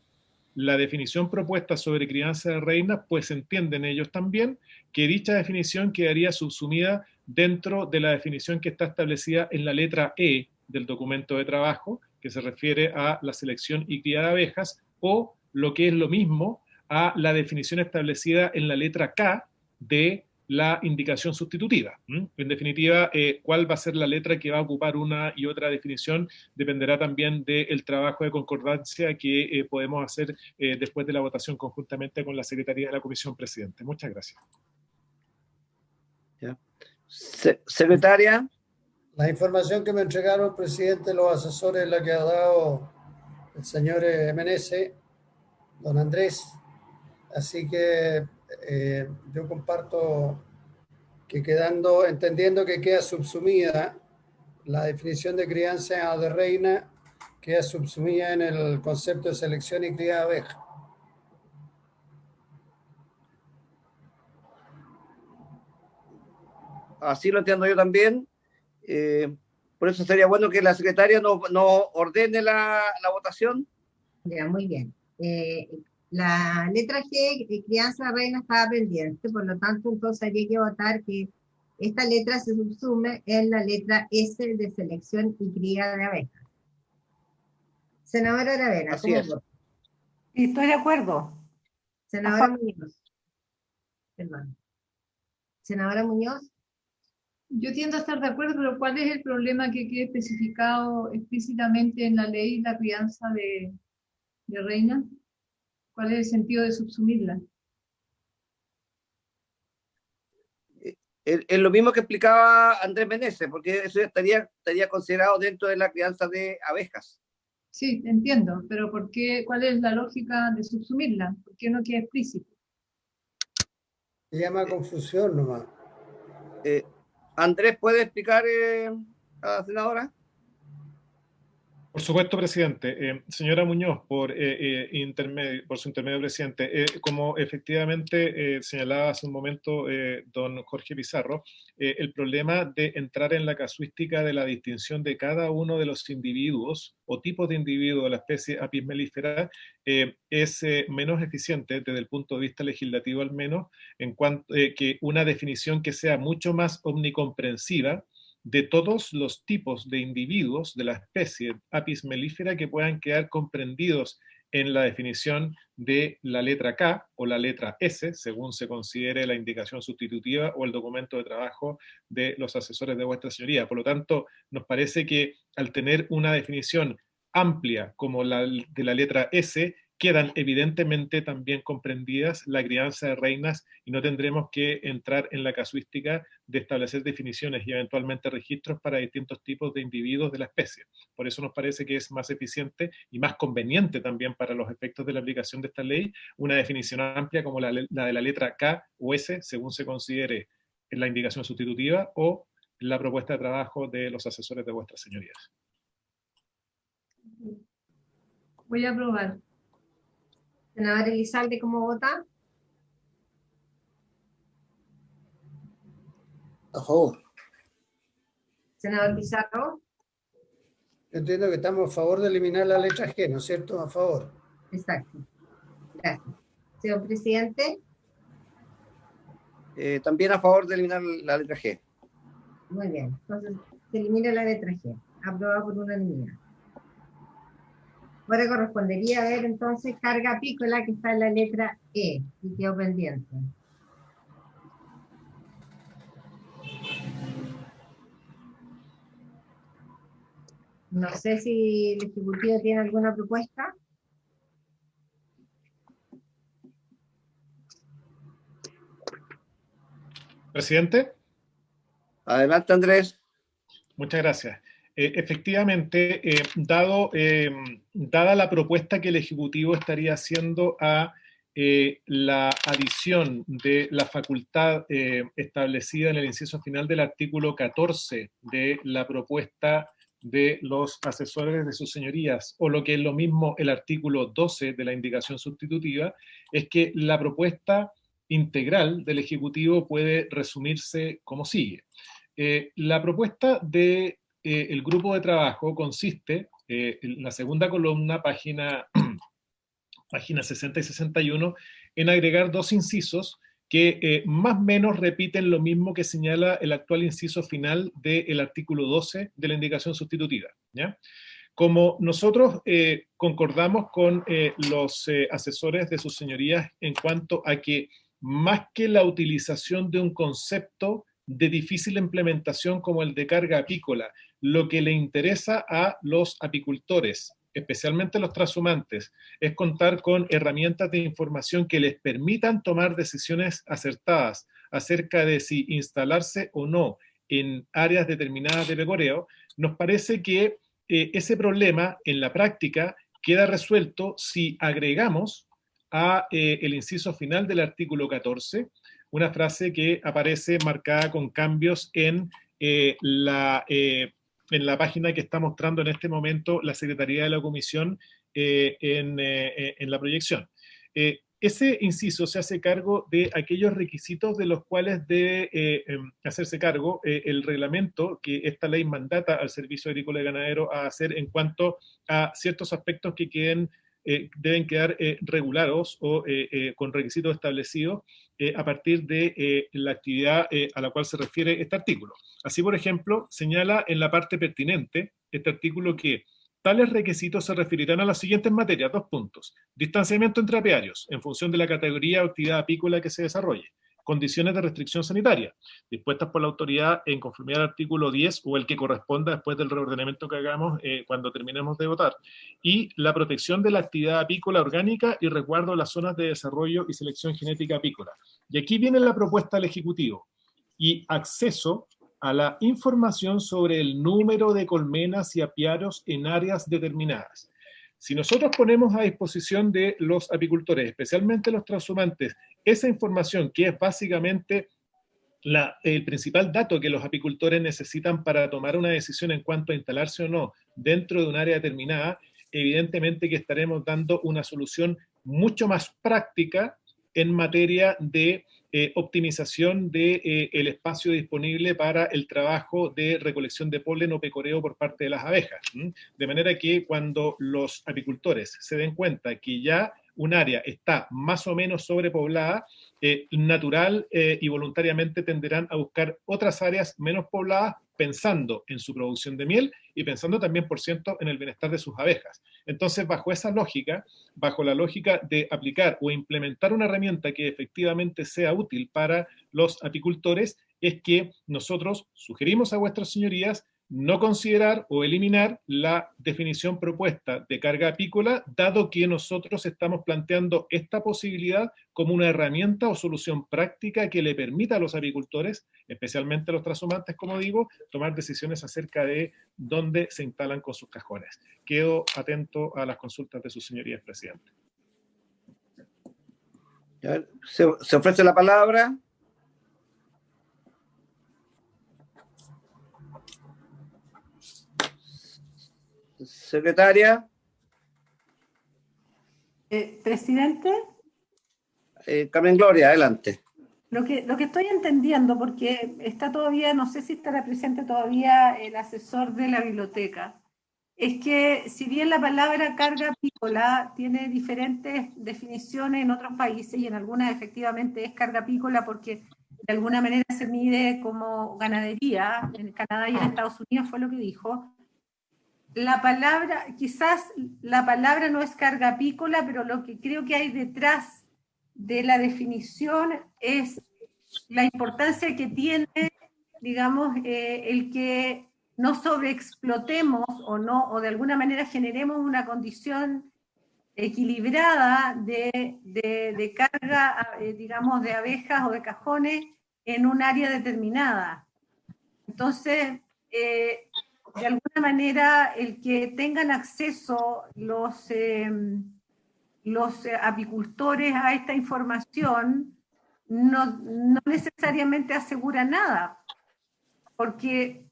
la definición propuesta sobre crianza de reinas, pues entienden ellos también que dicha definición quedaría subsumida dentro de la definición que está establecida en la letra E del documento de trabajo, que se refiere a la selección y cría de abejas, o lo que es lo mismo, a la definición establecida en la letra K de la indicación sustitutiva. En definitiva, cuál va a ser la letra que va a ocupar una y otra definición dependerá también del trabajo de concordancia que podemos hacer después de la votación conjuntamente con la Secretaría de la Comisión, presidente. Muchas gracias. Ya. Secretaria. La información que me entregaron, presidente, los asesores, la que ha dado el señor MNS, don Andrés. Así que yo comparto que entendiendo que queda subsumida la definición de crianza de reina, queda subsumida en el concepto de selección y cría de abeja. Así lo entiendo yo también. Por eso sería bueno que la secretaria nos ordene la votación. Ya, muy bien. La letra G, crianza de reina, estaba pendiente, por lo tanto, entonces habría que votar que esta letra se subsume en la letra S de selección y cría de abejas. Senadora Aravena, Así ¿cómo es. vota? Sí, estoy de acuerdo. Senadora Muñoz. Perdón. Senadora Muñoz. Yo tiendo a estar de acuerdo, pero ¿cuál es el problema que quede especificado explícitamente en la ley la crianza de reina? ¿Cuál es el sentido de subsumirla? Es lo mismo que explicaba Andrés Meneses, porque eso estaría considerado dentro de la crianza de abejas. Sí, entiendo, pero ¿por qué? ¿Cuál es la lógica de subsumirla? ¿Por qué no queda explícito? Se llama confusión nomás. Andrés, ¿puede explicar a la senadora? Por supuesto, presidente. Señora Muñoz, por su intermedio, presidente, como efectivamente señalaba hace un momento don Jorge Pizarro, el problema de entrar en la casuística de la distinción de cada uno de los individuos o tipos de individuos de la especie Apis mellifera es menos eficiente desde el punto de vista legislativo al menos, en cuanto que una definición que sea mucho más omnicomprensiva de todos los tipos de individuos de la especie Apis mellifera que puedan quedar comprendidos en la definición de la letra K o la letra S, según se considere la indicación sustitutiva o el documento de trabajo de los asesores de vuestra señoría. Por lo tanto, nos parece que al tener una definición amplia como la de la letra S, quedan evidentemente también comprendidas la crianza de reinas y no tendremos que entrar en la casuística de establecer definiciones y eventualmente registros para distintos tipos de individuos de la especie. Por eso nos parece que es más eficiente y más conveniente también para los efectos de la aplicación de esta ley una definición amplia como la de la letra K o S, según se considere en la indicación sustitutiva o la propuesta de trabajo de los asesores de vuestras señorías. Voy a aprobar. Senador Elizalde, ¿cómo vota? A favor. Senador Pizarro. Yo entiendo que estamos a favor de eliminar la letra G, ¿no es cierto? A favor. Exacto. Gracias. Señor presidente. También a favor de eliminar la letra G. Muy bien. Entonces, se elimina la letra G. Aprobado por unanimidad. Ahora correspondería ver entonces carga apícola que está en la letra E y quedó pendiente. No sé si el Ejecutivo tiene alguna propuesta. Presidente. Adelante, Andrés. Muchas gracias. Efectivamente, dada la propuesta que el Ejecutivo estaría haciendo a la adición de la facultad establecida en el inciso final del artículo 14 de la propuesta de los asesores de sus señorías, o lo que es lo mismo el artículo 12 de la indicación sustitutiva, es que la propuesta integral del Ejecutivo puede resumirse como sigue. La propuesta de el grupo de trabajo consiste, en la segunda columna, página 60 y 61, en agregar dos incisos que más o menos repiten lo mismo que señala el actual inciso final del artículo 12 de la indicación sustitutiva, ¿ya? Como nosotros concordamos con los asesores de sus señorías en cuanto a que más que la utilización de un concepto de difícil implementación como el de carga apícola, lo que le interesa a los apicultores, especialmente los transhumantes, es contar con herramientas de información que les permitan tomar decisiones acertadas acerca de si instalarse o no en áreas determinadas de pecoreo. Nos parece que ese problema en la práctica queda resuelto si agregamos a el inciso final del artículo 14 una frase que aparece marcada con cambios en la página que está mostrando en este momento la Secretaría de la Comisión en la proyección. Ese inciso se hace cargo de aquellos requisitos de los cuales debe hacerse cargo el reglamento que esta ley mandata al Servicio Agrícola y Ganadero a hacer en cuanto a ciertos aspectos que deben quedar regulados o con requisitos establecidos a partir de la actividad a la cual se refiere este artículo. Así, por ejemplo, señala en la parte pertinente este artículo que tales requisitos se referirán a las siguientes materias, 2 puntos. Distanciamiento entre apiarios, en función de la categoría o actividad apícola que se desarrolle. Condiciones de restricción sanitaria, dispuestas por la autoridad en conformidad al artículo 10 o el que corresponda después del reordenamiento que hagamos cuando terminemos de votar. Y la protección de la actividad apícola orgánica y resguardo de las zonas de desarrollo y selección genética apícola. Y aquí viene la propuesta del Ejecutivo. Y acceso a la información sobre el número de colmenas y apiarios en áreas determinadas. Si nosotros ponemos a disposición de los apicultores, especialmente los transhumantes, esa información que es básicamente el principal dato que los apicultores necesitan para tomar una decisión en cuanto a instalarse o no dentro de un área determinada, evidentemente que estaremos dando una solución mucho más práctica en materia de optimización del espacio disponible para el trabajo de recolección de polen o pecoreo por parte de las abejas. De manera que cuando los apicultores se den cuenta que ya un área está más o menos sobrepoblada, natural y voluntariamente tenderán a buscar otras áreas menos pobladas, pensando en su producción de miel y pensando también, por cierto, en el bienestar de sus abejas. Entonces, bajo esa lógica, bajo la lógica de aplicar o implementar una herramienta que efectivamente sea útil para los apicultores, es que nosotros sugerimos a vuestras señorías no considerar o eliminar la definición propuesta de carga apícola, dado que nosotros estamos planteando esta posibilidad como una herramienta o solución práctica que le permita a los apicultores, especialmente a los trashumantes, como digo, tomar decisiones acerca de dónde se instalan con sus cajones. Quedo atento a las consultas de sus señorías, presidente. Se ofrece la palabra. Secretaria. Presidente. Carmen Gloria, adelante. Lo que estoy entendiendo, porque está todavía, no sé si estará presente todavía el asesor de la biblioteca, es que si bien la palabra carga apícola tiene diferentes definiciones en otros países y en algunas efectivamente es carga apícola porque de alguna manera se mide como ganadería, en Canadá y en Estados Unidos fue lo que dijo. La palabra, quizás la palabra no es carga apícola, pero lo que creo que hay detrás de la definición es la importancia que tiene, digamos, el que no sobreexplotemos o de alguna manera generemos una condición equilibrada de carga, digamos, de abejas o de cajones en un área determinada. Entonces, de alguna manera, el que tengan acceso los apicultores a esta información no necesariamente asegura nada, porque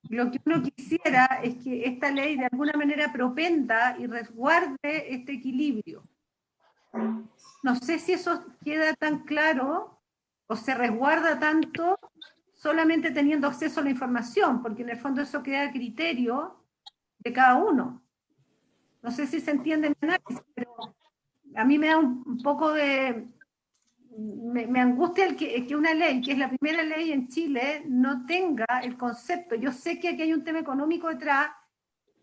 lo que uno quisiera es que esta ley de alguna manera propenda y resguarde este equilibrio. No sé si eso queda tan claro o se resguarda tanto solamente teniendo acceso a la información, porque en el fondo eso queda a criterio de cada uno. No sé si se entiende el análisis, pero a mí me da un poco de... Me angustia el que una ley, que es la primera ley en Chile, no tenga el concepto. Yo sé que aquí hay un tema económico detrás.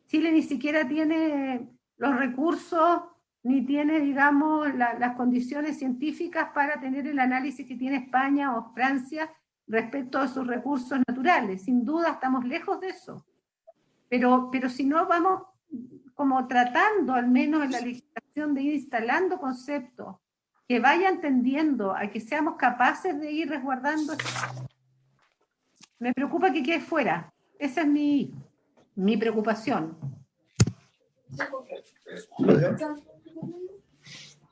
Chile ni siquiera tiene los recursos, ni tiene, digamos, las condiciones científicas para tener el análisis que tiene España o Francia respecto a sus recursos naturales. Sin duda estamos lejos de eso. Pero si no vamos como tratando, al menos en la legislación, de ir instalando conceptos que vaya entendiendo, a que seamos capaces de ir resguardando. Me preocupa que quede fuera. Esa es mi preocupación.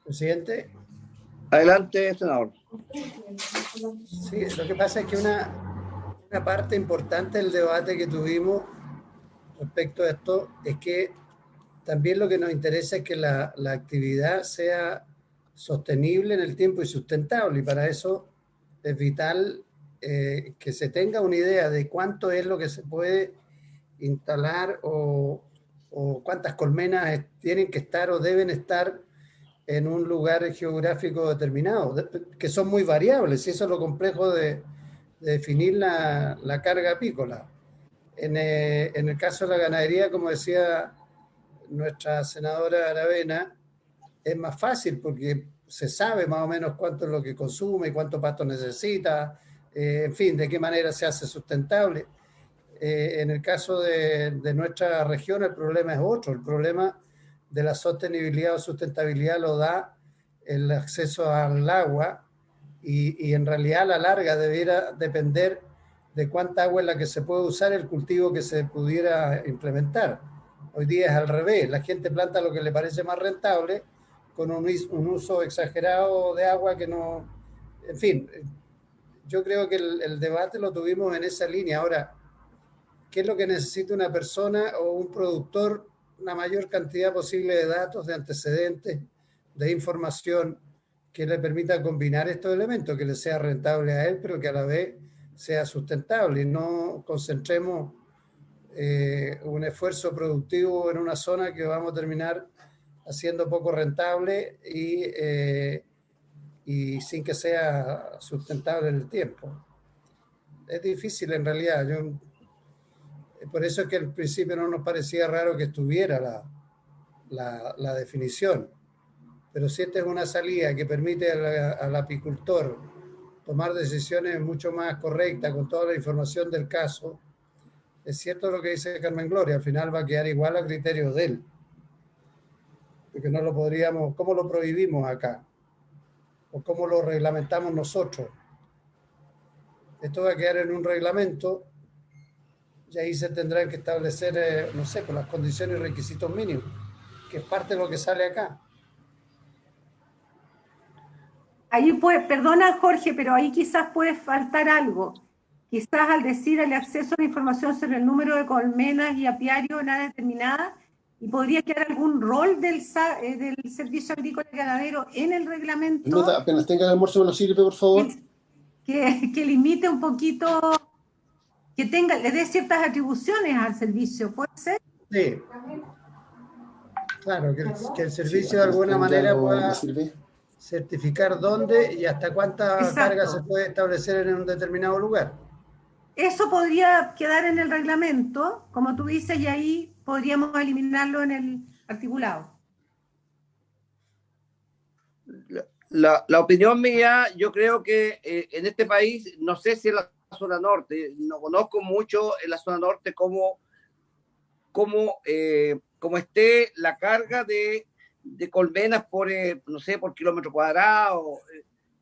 Presidente. Adelante, senador. Sí, lo que pasa es que una parte importante del debate que tuvimos respecto a esto es que también lo que nos interesa es que la actividad sea sostenible en el tiempo y sustentable, y para eso es vital que se tenga una idea de cuánto es lo que se puede instalar o cuántas colmenas tienen que estar o deben estar en un lugar geográfico determinado, que son muy variables, y eso es lo complejo de definir la carga apícola. En el caso de la ganadería, como decía nuestra senadora Aravena, es más fácil porque se sabe más o menos cuánto es lo que consume, cuánto pasto necesita, en fin, de qué manera se hace sustentable. En el caso de nuestra región el problema es otro, el problema de la sostenibilidad o sustentabilidad lo da el acceso al agua y en realidad a la larga debiera depender de cuánta agua es la que se puede usar el cultivo que se pudiera implementar. Hoy día es al revés, la gente planta lo que le parece más rentable con un uso exagerado de agua que no, en fin, yo creo que el debate lo tuvimos en esa línea. Ahora, ¿qué es lo que necesita una persona o un productor? Una mayor cantidad posible de datos, de antecedentes, de información que le permita combinar estos elementos, que le sea rentable a él, pero que a la vez sea sustentable y no concentremos un esfuerzo productivo en una zona que vamos a terminar haciendo poco rentable y sin que sea sustentable en el tiempo. Es difícil en realidad. Por eso es que al principio no nos parecía raro que estuviera la definición. Pero si esta es una salida que permite al apicultor tomar decisiones mucho más correctas con toda la información del caso, es cierto lo que dice Carmen Gloria, al final va a quedar igual a criterio de él. Porque no lo podríamos, ¿cómo lo prohibimos acá? ¿O cómo lo reglamentamos nosotros? Esto va a quedar en un reglamento y ahí se tendrán que establecer, no sé, con las condiciones y requisitos mínimos, que es parte de lo que sale acá. Ahí perdona Jorge, pero ahí quizás puede faltar algo. Quizás al decir el acceso a la información sobre el número de colmenas y apiarios en área determinada, y podría quedar algún rol del Servicio Agrícola y Ganadero en el reglamento. Apenas tenga el almuerzo me lo sirve, por favor. Que limite un poquito, que le dé ciertas atribuciones al servicio, ¿puede ser? Sí. Claro, que el servicio de alguna manera pueda certificar dónde y hasta cuánta carga se puede establecer en un determinado lugar. Eso podría quedar en el reglamento, como tú dices, y ahí podríamos eliminarlo en el articulado. La opinión mía, yo creo que en este país, no sé si en la zona norte, no conozco mucho en la zona norte cómo esté la carga de colmenas por, no sé, por kilómetro cuadrado,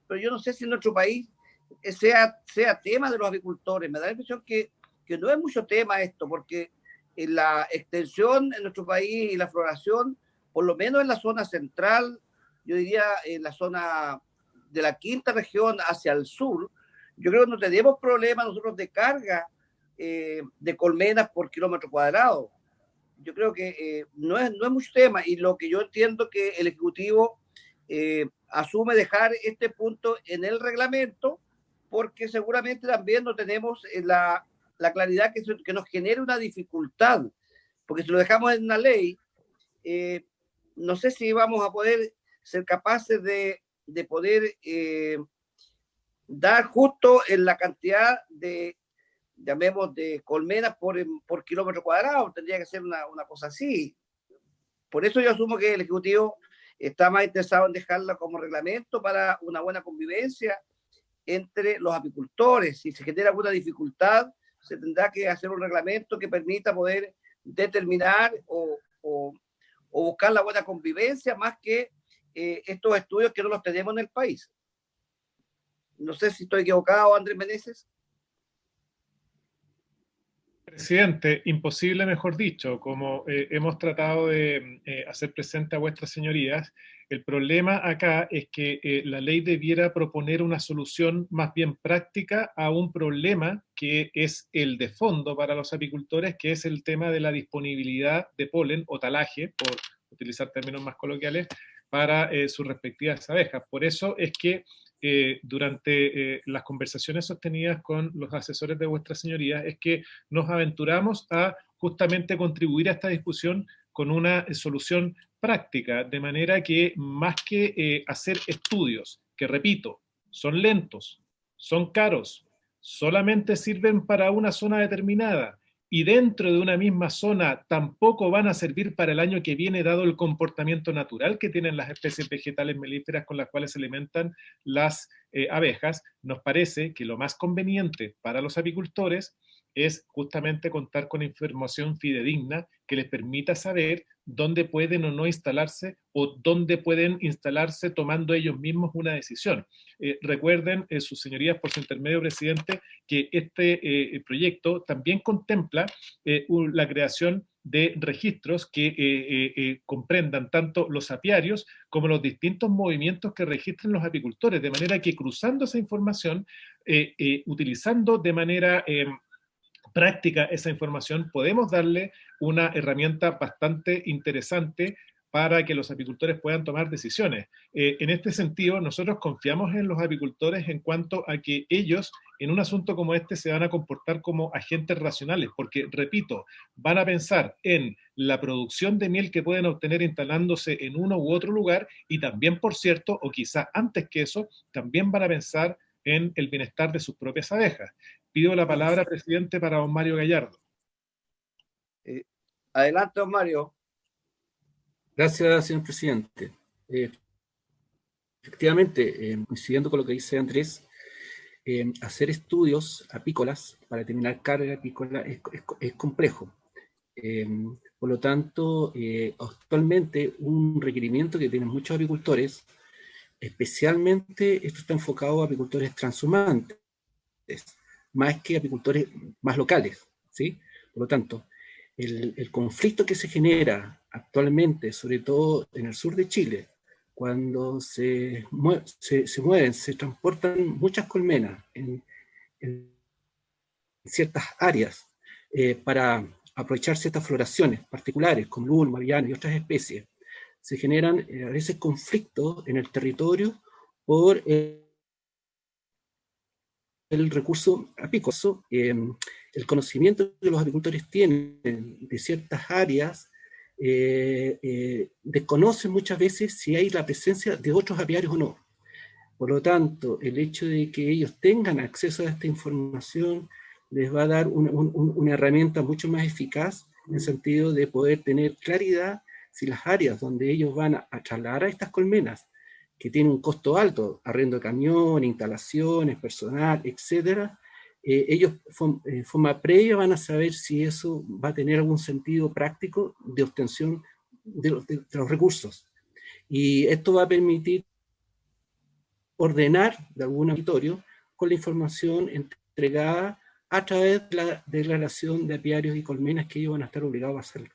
pero yo no sé si en nuestro país sea tema de los agricultores. Me da la impresión que no es mucho tema esto, porque en la extensión en nuestro país y la floración, por lo menos en la zona central, yo diría en la zona de la quinta región hacia el sur, yo creo que no tenemos problemas nosotros de carga de colmenas por kilómetro cuadrado. Yo creo que no es mucho tema, y lo que yo entiendo que el Ejecutivo asume dejar este punto en el reglamento, porque seguramente también no tenemos la claridad que nos genere una dificultad, porque si lo dejamos en una ley, no sé si vamos a poder ser capaces de poder dar justo en la cantidad de, llamemos, de colmenas por kilómetro cuadrado. Tendría que ser una cosa así. Por eso yo asumo que el Ejecutivo está más interesado en dejarla como reglamento para una buena convivencia entre los apicultores. Si se genera alguna dificultad, se tendrá que hacer un reglamento que permita poder determinar o buscar la buena convivencia, más que estos estudios que no los tenemos en el país. No sé si estoy equivocado, Andrés Meneses. Presidente, imposible mejor dicho, como hemos tratado de hacer presente a vuestras señorías, el problema acá es que la ley debiera proponer una solución más bien práctica a un problema que es el de fondo para los apicultores, que es el tema de la disponibilidad de polen o talaje, por utilizar términos más coloquiales, para sus respectivas abejas. Por eso es que durante las conversaciones sostenidas con los asesores de vuestras señorías es que nos aventuramos a justamente contribuir a esta discusión con una solución práctica, de manera que más que hacer estudios, que repito, son lentos, son caros, solamente sirven para una zona determinada, y dentro de una misma zona tampoco van a servir para el año que viene, dado el comportamiento natural que tienen las especies vegetales melíferas con las cuales se alimentan las abejas, nos parece que lo más conveniente para los apicultores es justamente contar con información fidedigna que les permita saber dónde pueden o no instalarse, o dónde pueden instalarse tomando ellos mismos una decisión. Recuerden, sus señorías, por su intermedio, presidente, que este proyecto también contempla la creación de registros que comprendan tanto los apiarios como los distintos movimientos que registren los apicultores, de manera que cruzando esa información utilizando de manera práctica esa información, podemos darle una herramienta bastante interesante para que los apicultores puedan tomar decisiones. En este sentido, nosotros confiamos en los apicultores en cuanto a que ellos, en un asunto como este, se van a comportar como agentes racionales, porque, repito, van a pensar en la producción de miel que pueden obtener instalándose en uno u otro lugar, y también, por cierto, o quizá antes que eso, también van a pensar en el bienestar de sus propias abejas. Pido la palabra, presidente, para don Mario Gallardo. Adelante, don Mario. Gracias, señor presidente. Efectivamente, coincidiendo con lo que dice Andrés, hacer estudios apícolas para determinar carga apícola es complejo. Por lo tanto, actualmente un requerimiento que tienen muchos apicultores, especialmente esto está enfocado a apicultores transhumantes, más que apicultores más locales, ¿sí? Por lo tanto, el conflicto que se genera actualmente, sobre todo en el sur de Chile, cuando se mueven, se transportan muchas colmenas en ciertas áreas para aprovechar ciertas floraciones particulares, como lulma, avellana y otras especies, se generan a veces conflictos en el territorio por el recurso apícola. El conocimiento que los apicultores tienen de ciertas áreas desconocen muchas veces si hay la presencia de otros apiarios o no. Por lo tanto, el hecho de que ellos tengan acceso a esta información les va a dar una herramienta mucho más eficaz en el sentido de poder tener claridad si las áreas donde ellos van a trasladar a estas colmenas, que tienen un costo alto, arriendo de camión, instalaciones, personal, etcétera, ellos en forma previa van a saber si eso va a tener algún sentido práctico de obtención de los recursos. Y esto va a permitir ordenar de algún auditorio con la información entregada a través de la declaración de apiarios y colmenas que ellos van a estar obligados a hacerlo.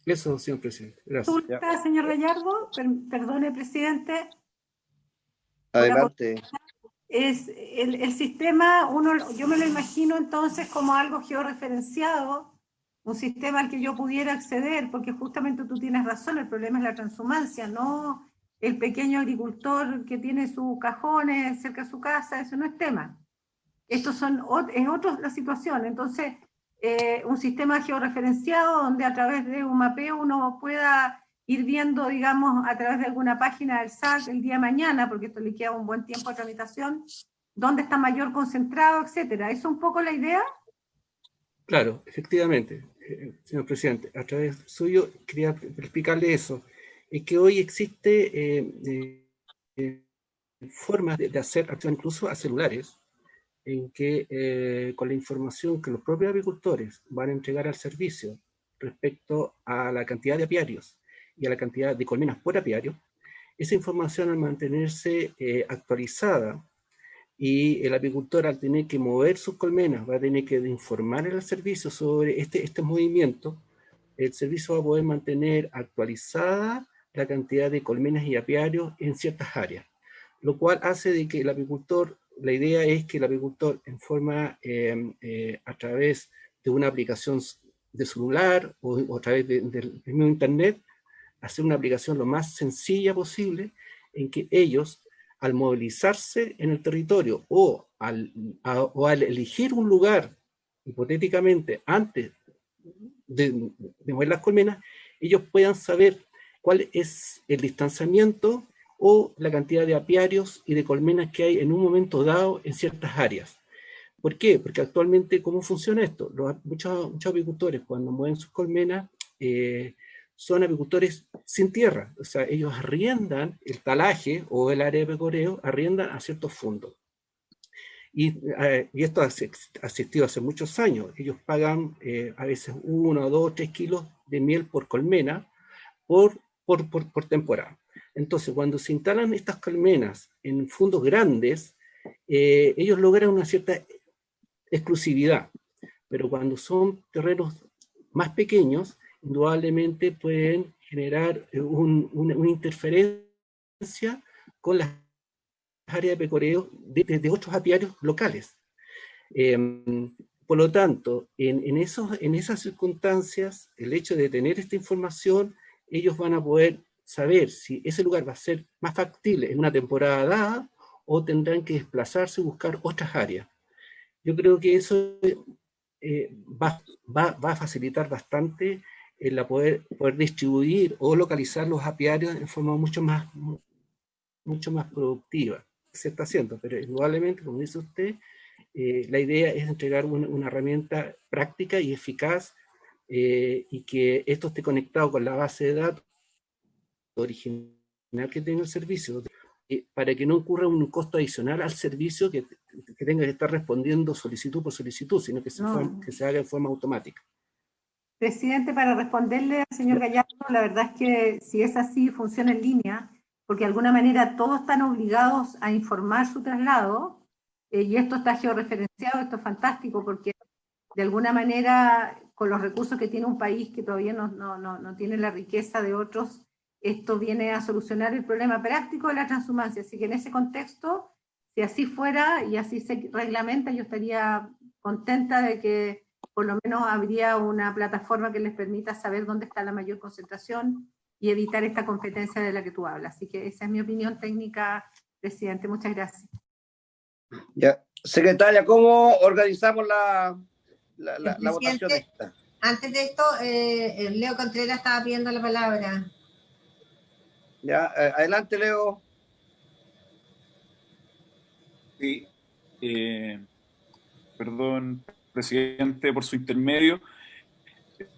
Eso, señor presidente. Gracias. Consulta, señor Gallardo. Perdone, presidente. Adelante. Es el sistema, yo me lo imagino entonces como algo georreferenciado, un sistema al que yo pudiera acceder, porque justamente tú tienes razón, el problema es la transhumancia, no el pequeño agricultor que tiene sus cajones cerca de su casa, eso no es tema. Estos son, es otra la situación. Entonces, un sistema georreferenciado donde a través de un mapeo uno pueda ir viendo, digamos, a través de alguna página del SAC el día de mañana, porque esto le queda un buen tiempo de tramitación, dónde está mayor concentrado, etcétera. ¿Es un poco la idea? Claro, efectivamente, señor presidente, a través suyo quería explicarle eso. Es que hoy existe formas de hacer acción incluso a celulares, en que con la información que los propios agricultores van a entregar al servicio respecto a la cantidad de apiarios y a la cantidad de colmenas por apiario, esa información al mantenerse actualizada, y el apicultor al tener que mover sus colmenas va a tener que informar al servicio sobre este movimiento, el servicio va a poder mantener actualizada la cantidad de colmenas y apiarios en ciertas áreas, lo cual hace de que el apicultor, la idea es que el apicultor en forma a través de una aplicación de celular o a través del mismo internet, hacer una aplicación lo más sencilla posible en que ellos, al movilizarse en el territorio o al elegir un lugar, hipotéticamente, antes de mover las colmenas, ellos puedan saber cuál es el distanciamiento o la cantidad de apiarios y de colmenas que hay en un momento dado en ciertas áreas. ¿Por qué? Porque actualmente, ¿cómo funciona esto? Muchos apicultores, cuando mueven sus colmenas, son apicultores sin tierra, o sea, ellos arriendan el talaje o el área de pecoreo, arriendan a ciertos fondos. Y esto ha existido hace muchos años. Ellos pagan a veces 1, 2, 3 kilos de miel por colmena por temporada. Entonces, cuando se instalan estas colmenas en fondos grandes, ellos logran una cierta exclusividad, pero cuando son terrenos más pequeños, indudablemente pueden generar una interferencia con las áreas de pecoreo desde otros apiarios locales. Por lo tanto, en esas circunstancias, el hecho de tener esta información, ellos van a poder saber si ese lugar va a ser más factible en una temporada dada o tendrán que desplazarse y buscar otras áreas. Yo creo que eso va a facilitar bastante el poder distribuir o localizar los apiarios en forma mucho más productiva. Se está haciendo, pero indudablemente, como dice usted, la idea es entregar una herramienta práctica y eficaz y que esto esté conectado con la base de datos original que tenga el servicio, para que no ocurra un costo adicional al servicio que tenga que estar respondiendo solicitud por solicitud, sino que se haga en forma automática. Presidente, para responderle al señor Gallardo, la verdad es que si es así, funciona en línea, porque de alguna manera todos están obligados a informar su traslado, y esto está georreferenciado, esto es fantástico, porque de alguna manera, con los recursos que tiene un país que todavía no tiene la riqueza de otros, esto viene a solucionar el problema práctico de la transhumancia. Así que en ese contexto, si así fuera y así se reglamenta, yo estaría contenta de que por lo menos habría una plataforma que les permita saber dónde está la mayor concentración y evitar esta competencia de la que tú hablas. Así que esa es mi opinión técnica, presidente. Muchas gracias. Ya. Secretaria, ¿cómo organizamos la votación esta? Antes de esto, Leo Contreras estaba pidiendo la palabra. Ya, adelante, Leo. Sí, perdón, presidente, por su intermedio.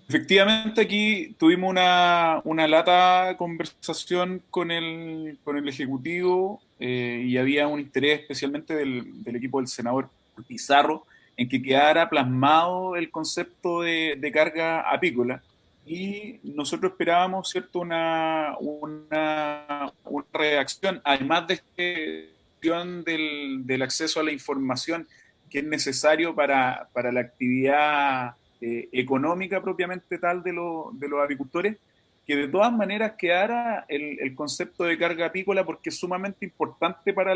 Efectivamente, aquí tuvimos una lata conversación con el Ejecutivo y había un interés especialmente del equipo del senador Pizarro en que quedara plasmado el concepto de carga apícola. Y nosotros esperábamos, ¿cierto?, una reacción, además de del acceso a la información que es necesario para la actividad económica propiamente tal de los apicultores, que de todas maneras quedara el concepto de carga apícola porque es sumamente importante para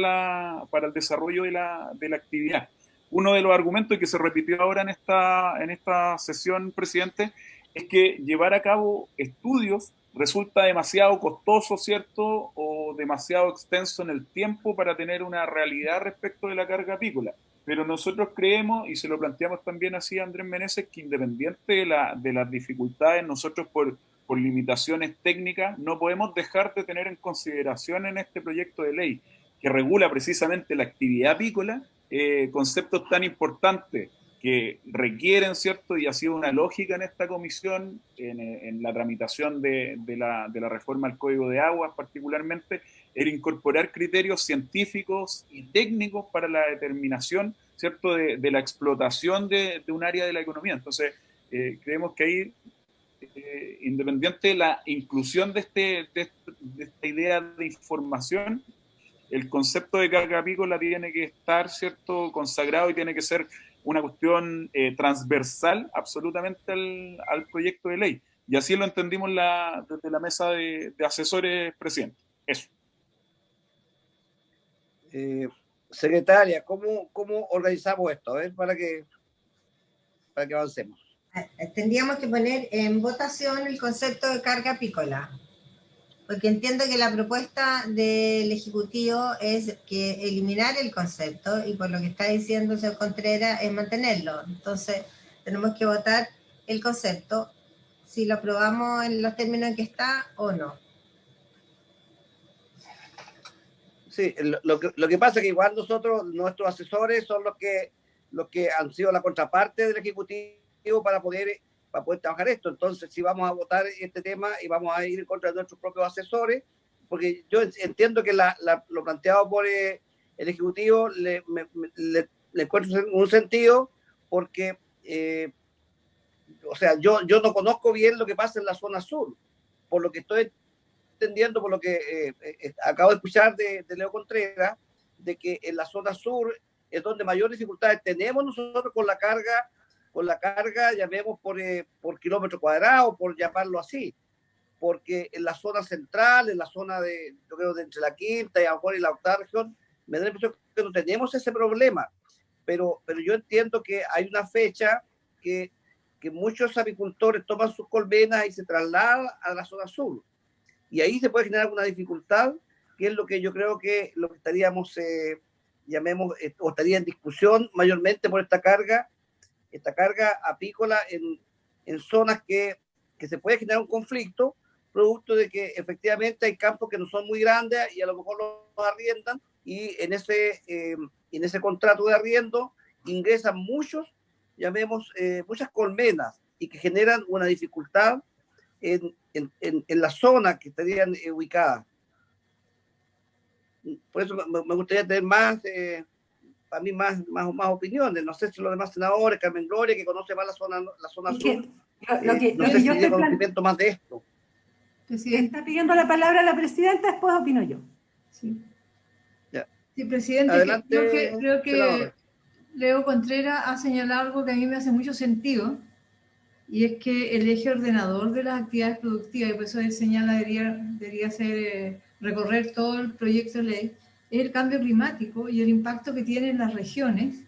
el desarrollo de la actividad. Uno de los argumentos que se repitió ahora en esta sesión, presidente, es que llevar a cabo estudios resulta demasiado costoso, ¿cierto? O demasiado extenso en el tiempo para tener una realidad respecto de la carga apícola. Pero nosotros creemos, y se lo planteamos también así a Andrés Meneses, que independiente de las dificultades, nosotros por limitaciones técnicas no podemos dejar de tener en consideración en este proyecto de ley que regula precisamente la actividad apícola, conceptos tan importantes que requieren, ¿cierto? Y ha sido una lógica en esta comisión, en la tramitación de la reforma al Código de Aguas particularmente, el incorporar criterios científicos y técnicos para la determinación, ¿cierto?, de la explotación de un área de la economía. Entonces, creemos que ahí, independiente de la inclusión de esta idea de información, el concepto de carga apícola tiene que estar, ¿cierto?, consagrado y tiene que ser una cuestión transversal absolutamente al proyecto de ley. Y así lo entendimos desde la mesa de asesores, presidente. Eso. Secretaria, ¿cómo organizamos esto? A ver, para que avancemos. Tendríamos que poner en votación el concepto de carga apícola, porque entiendo que la propuesta del Ejecutivo es que eliminar el concepto y por lo que está diciendo el señor Contreras es mantenerlo. Entonces tenemos que votar el concepto, si lo aprobamos en los términos en que está o no. Sí, lo que pasa es que igual nuestros asesores son los que han sido la contraparte del Ejecutivo para poder trabajar esto. Entonces, si vamos a votar este tema y vamos a ir en contra de nuestros propios asesores, porque yo entiendo que lo planteado por el Ejecutivo le encuentro un sentido, porque, o sea, yo no conozco bien lo que pasa en la zona sur, por lo que estoy entendiendo, por lo que acabo de escuchar de Leo Contreras, de que en la zona sur es donde mayor dificultades tenemos nosotros con la carga, llamemos por kilómetro cuadrado, por llamarlo así, porque en la zona central, en la zona yo creo de entre la quinta y a lo mejor y la octava región, me da la impresión que no tenemos ese problema, pero yo entiendo que hay una fecha que muchos apicultores toman sus colmenas y se trasladan a la zona sur. Y ahí se puede generar una dificultad, que es lo que yo creo que lo que estaríamos, llamemos, o estaría en discusión mayormente por esta carga apícola en zonas que se puede generar un conflicto, producto de que efectivamente hay campos que no son muy grandes y a lo mejor los arriendan, y en ese contrato de arriendo ingresan muchas colmenas, y que generan una dificultad en las zonas que estarían ubicadas. Por eso me gustaría tener más opiniones. No sé si los demás senadores, Carmen Gloria, que conoce más la zona sur, no sé si tiene conocimiento más de esto. Está pidiendo la palabra la presidenta, después opino yo. Sí, Ya. Sí, presidente, Adelante, creo que senadora. Leo Contreras ha señalado algo que a mí me hace mucho sentido, y es que el eje ordenador de las actividades productivas, y por eso él señala debería ser recorrer todo el proyecto de ley, es el cambio climático y el impacto que tiene en las regiones,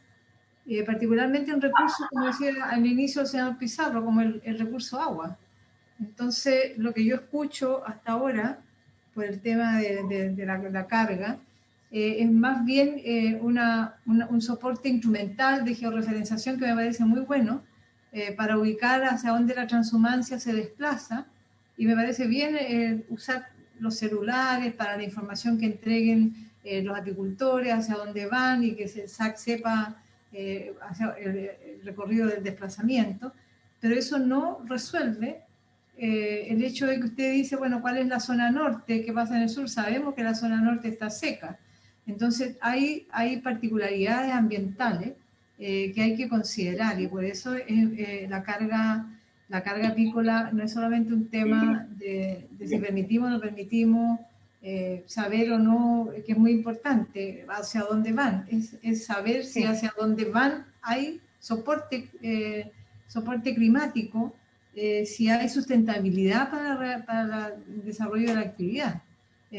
particularmente en recursos, como decía al inicio el senador Pizarro, como el recurso agua. Entonces, lo que yo escucho hasta ahora, por el tema de la carga, es más bien un soporte instrumental de georreferenciación que me parece muy bueno, para ubicar hacia dónde la transhumancia se desplaza, y me parece bien usar los celulares para la información que entreguen los apicultores, hacia dónde van, y que el SAC sepa hacia el recorrido del desplazamiento, pero eso no resuelve el hecho de que usted dice, bueno, ¿cuál es la zona norte? ¿Qué pasa en el sur? Sabemos que la zona norte está seca. Entonces, hay particularidades ambientales que hay que considerar, y por eso la carga apícola no es solamente un tema de si permitimos o no permitimos, saber o no, que es muy importante, hacia dónde van, es saber si hacia dónde van hay soporte climático, si hay sustentabilidad para el desarrollo de la actividad.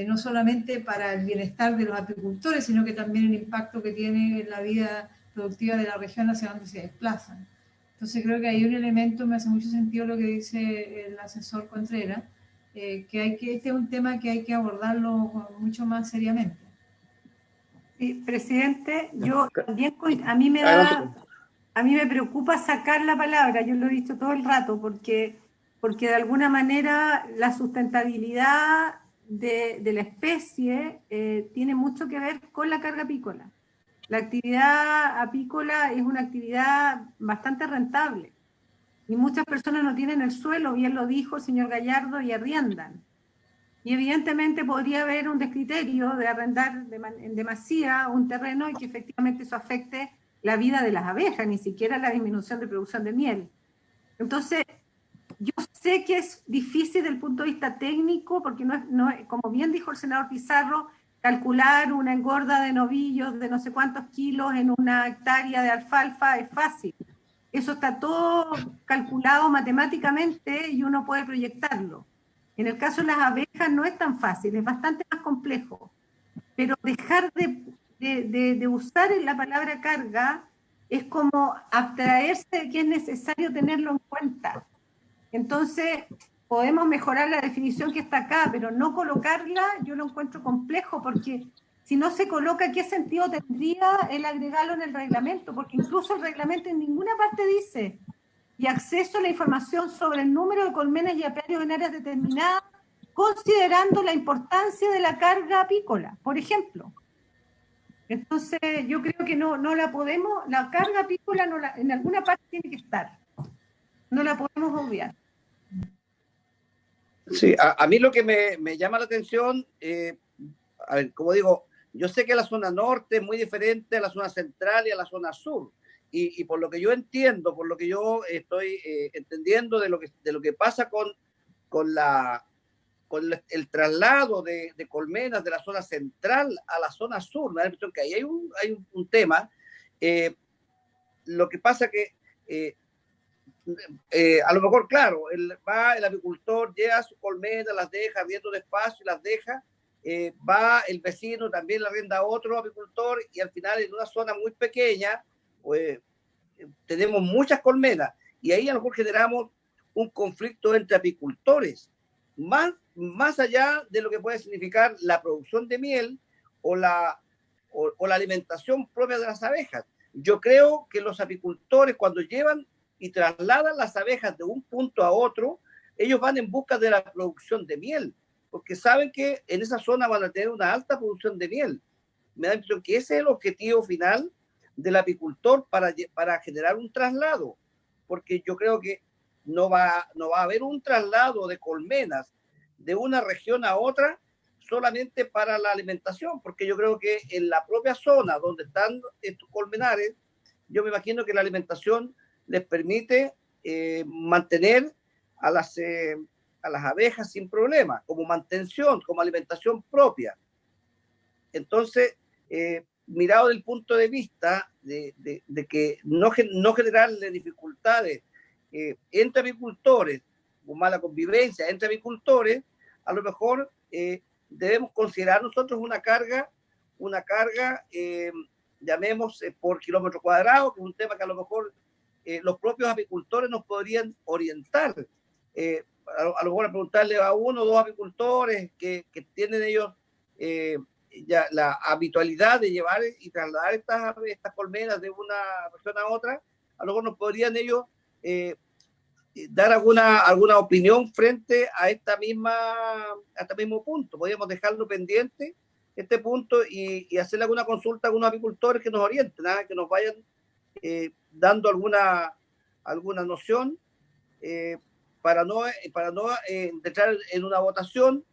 No solamente para el bienestar de los apicultores, sino que también el impacto que tiene en la vida productiva de la región hacia donde se desplazan. Entonces creo que hay un elemento, me hace mucho sentido lo que dice el asesor Contreras, este es un tema que hay que abordarlo mucho más seriamente. Sí, presidente, yo también, a mí me preocupa sacar la palabra, yo lo he dicho todo el rato, porque de alguna manera la sustentabilidad de la especie tiene mucho que ver con la carga apícola. La actividad apícola es una actividad bastante rentable, y muchas personas no tienen el suelo, bien lo dijo el señor Gallardo, y arriendan. Y evidentemente podría haber un descriterio de arrendar en demasía un terreno, y que efectivamente eso afecte la vida de las abejas, ni siquiera la disminución de producción de miel. Entonces, yo sé que es difícil desde el punto de vista técnico, porque no es, como bien dijo el senador Pizarro, calcular una engorda de novillos de no sé cuántos kilos en una hectárea de alfalfa es fácil. Eso está todo calculado matemáticamente y uno puede proyectarlo. En el caso de las abejas no es tan fácil, es bastante más complejo. Pero dejar de usar la palabra carga es como abstraerse de que es necesario tenerlo en cuenta. Entonces, podemos mejorar la definición que está acá, pero no colocarla, yo lo encuentro complejo, porque si no se coloca, ¿qué sentido tendría el agregarlo en el reglamento? Porque incluso el reglamento en ninguna parte dice, y acceso a la información sobre el número de colmenas y apiarios en áreas determinadas, considerando la importancia de la carga apícola, por ejemplo. Entonces, yo creo que no la podemos, la carga apícola en alguna parte tiene que estar. No la podemos obviar. Sí, a mí lo que me llama la atención, a ver, como digo, yo sé que la zona norte es muy diferente a la zona central y a la zona sur, y por lo que yo entiendo, por lo que yo estoy entendiendo de lo que pasa con el traslado de colmenas de la zona central a la zona sur, me da la impresión que ahí hay un tema. Lo que pasa que a lo mejor, claro, el apicultor lleva su colmena, las deja viendo despacio y las deja, va el vecino, también le arrienda a otro apicultor, y al final en una zona muy pequeña pues, tenemos muchas colmenas, y ahí a lo mejor generamos un conflicto entre apicultores, más allá de lo que puede significar la producción de miel o la alimentación propia de las abejas. Yo creo que los apicultores, cuando llevan y trasladan las abejas de un punto a otro, ellos van en busca de la producción de miel, porque saben que en esa zona van a tener una alta producción de miel. Me da la impresión que ese es el objetivo final del apicultor para generar un traslado, porque yo creo que no va a haber un traslado de colmenas de una región a otra solamente para la alimentación, porque yo creo que en la propia zona donde están estos colmenares, yo me imagino que la alimentación les permite mantener a las abejas sin problema, como mantención, como alimentación propia. Entonces, mirado del punto de vista de que no generarle dificultades entre apicultores, o mala convivencia entre apicultores, a lo mejor debemos considerar nosotros una carga, llamemos por kilómetro cuadrado, que es un tema que a lo mejor los propios apicultores nos podrían orientar. A lo mejor preguntarle a uno o dos apicultores que tienen ellos ya la habitualidad de llevar y trasladar estas colmenas de una persona a otra, a lo mejor nos podrían ellos dar alguna opinión frente a este mismo punto. Podríamos dejarlo pendiente, este punto, y hacerle alguna consulta a algunos apicultores que nos orienten, que nos vayan dando alguna noción para no entrar en una votación,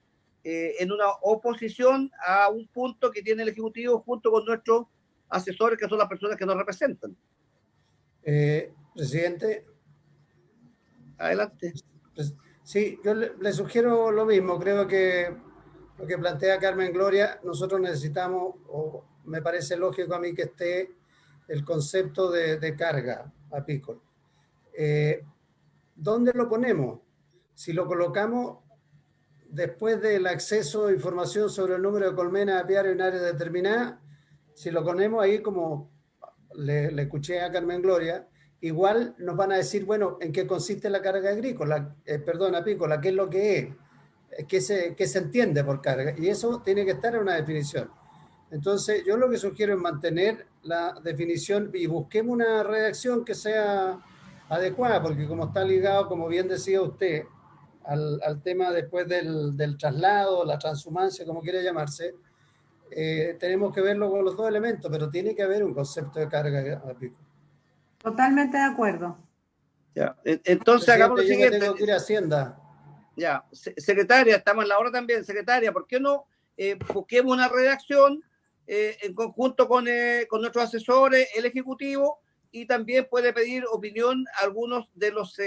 en una oposición a un punto que tiene el Ejecutivo junto con nuestros asesores, que son las personas que nos representan. Presidente. Adelante. Sí, yo le sugiero lo mismo. Creo que lo que plantea Carmen Gloria, nosotros necesitamos, o me parece lógico a mí que esté el concepto de carga apícola. ¿Dónde lo ponemos? Si lo colocamos después del acceso a información sobre el número de colmenas apiarias en área determinada, si lo ponemos ahí como le escuché a Carmen Gloria, igual nos van a decir, bueno, ¿en qué consiste la carga agrícola? Apícola, ¿qué es lo que es? ¿Qué se entiende por carga? Y eso tiene que estar en una definición. Entonces, yo lo que sugiero es mantener la definición y busquemos una redacción que sea adecuada, porque como está ligado, como bien decía usted, al tema después del traslado, la transhumancia, como quiera llamarse, tenemos que verlo con los dos elementos, pero tiene que haber un concepto de carga apícola. Totalmente de acuerdo. Ya, entonces hagamos lo siguiente. Tengo que ir a Hacienda. Ya, secretaria, estamos en la hora también, secretaria, ¿por qué no busquemos una redacción en conjunto con nuestros asesores, el Ejecutivo, y también puede pedir opinión a algunos de los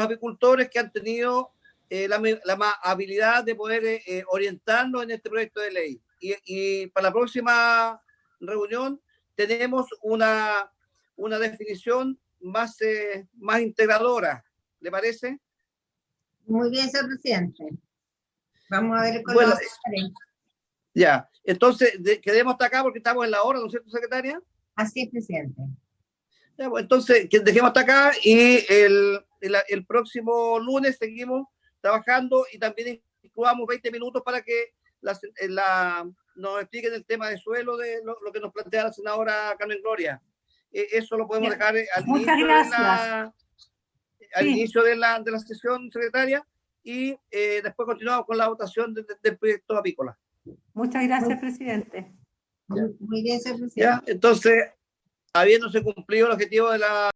apicultores que han tenido la habilidad de poder orientarnos en este proyecto de ley? Y para la próxima reunión tenemos una definición más integradora, ¿le parece? Muy bien, señor presidente. Vamos a ver con bueno, los... Ya, entonces quedemos hasta acá porque estamos en la hora, ¿no es cierto, secretaria? Así es, presidente. Ya, pues, entonces dejemos hasta acá y el próximo lunes seguimos trabajando y también incluamos 20 minutos para que nos expliquen el tema de suelo de lo que nos plantea la senadora Carmen Gloria. Eso lo podemos dejar al inicio de la sesión, secretaria, y después continuamos con la votación del proyecto apícola. Muchas gracias, presidente. Muy bien, señor presidente. Ya, entonces, habiéndose cumplido el objetivo de la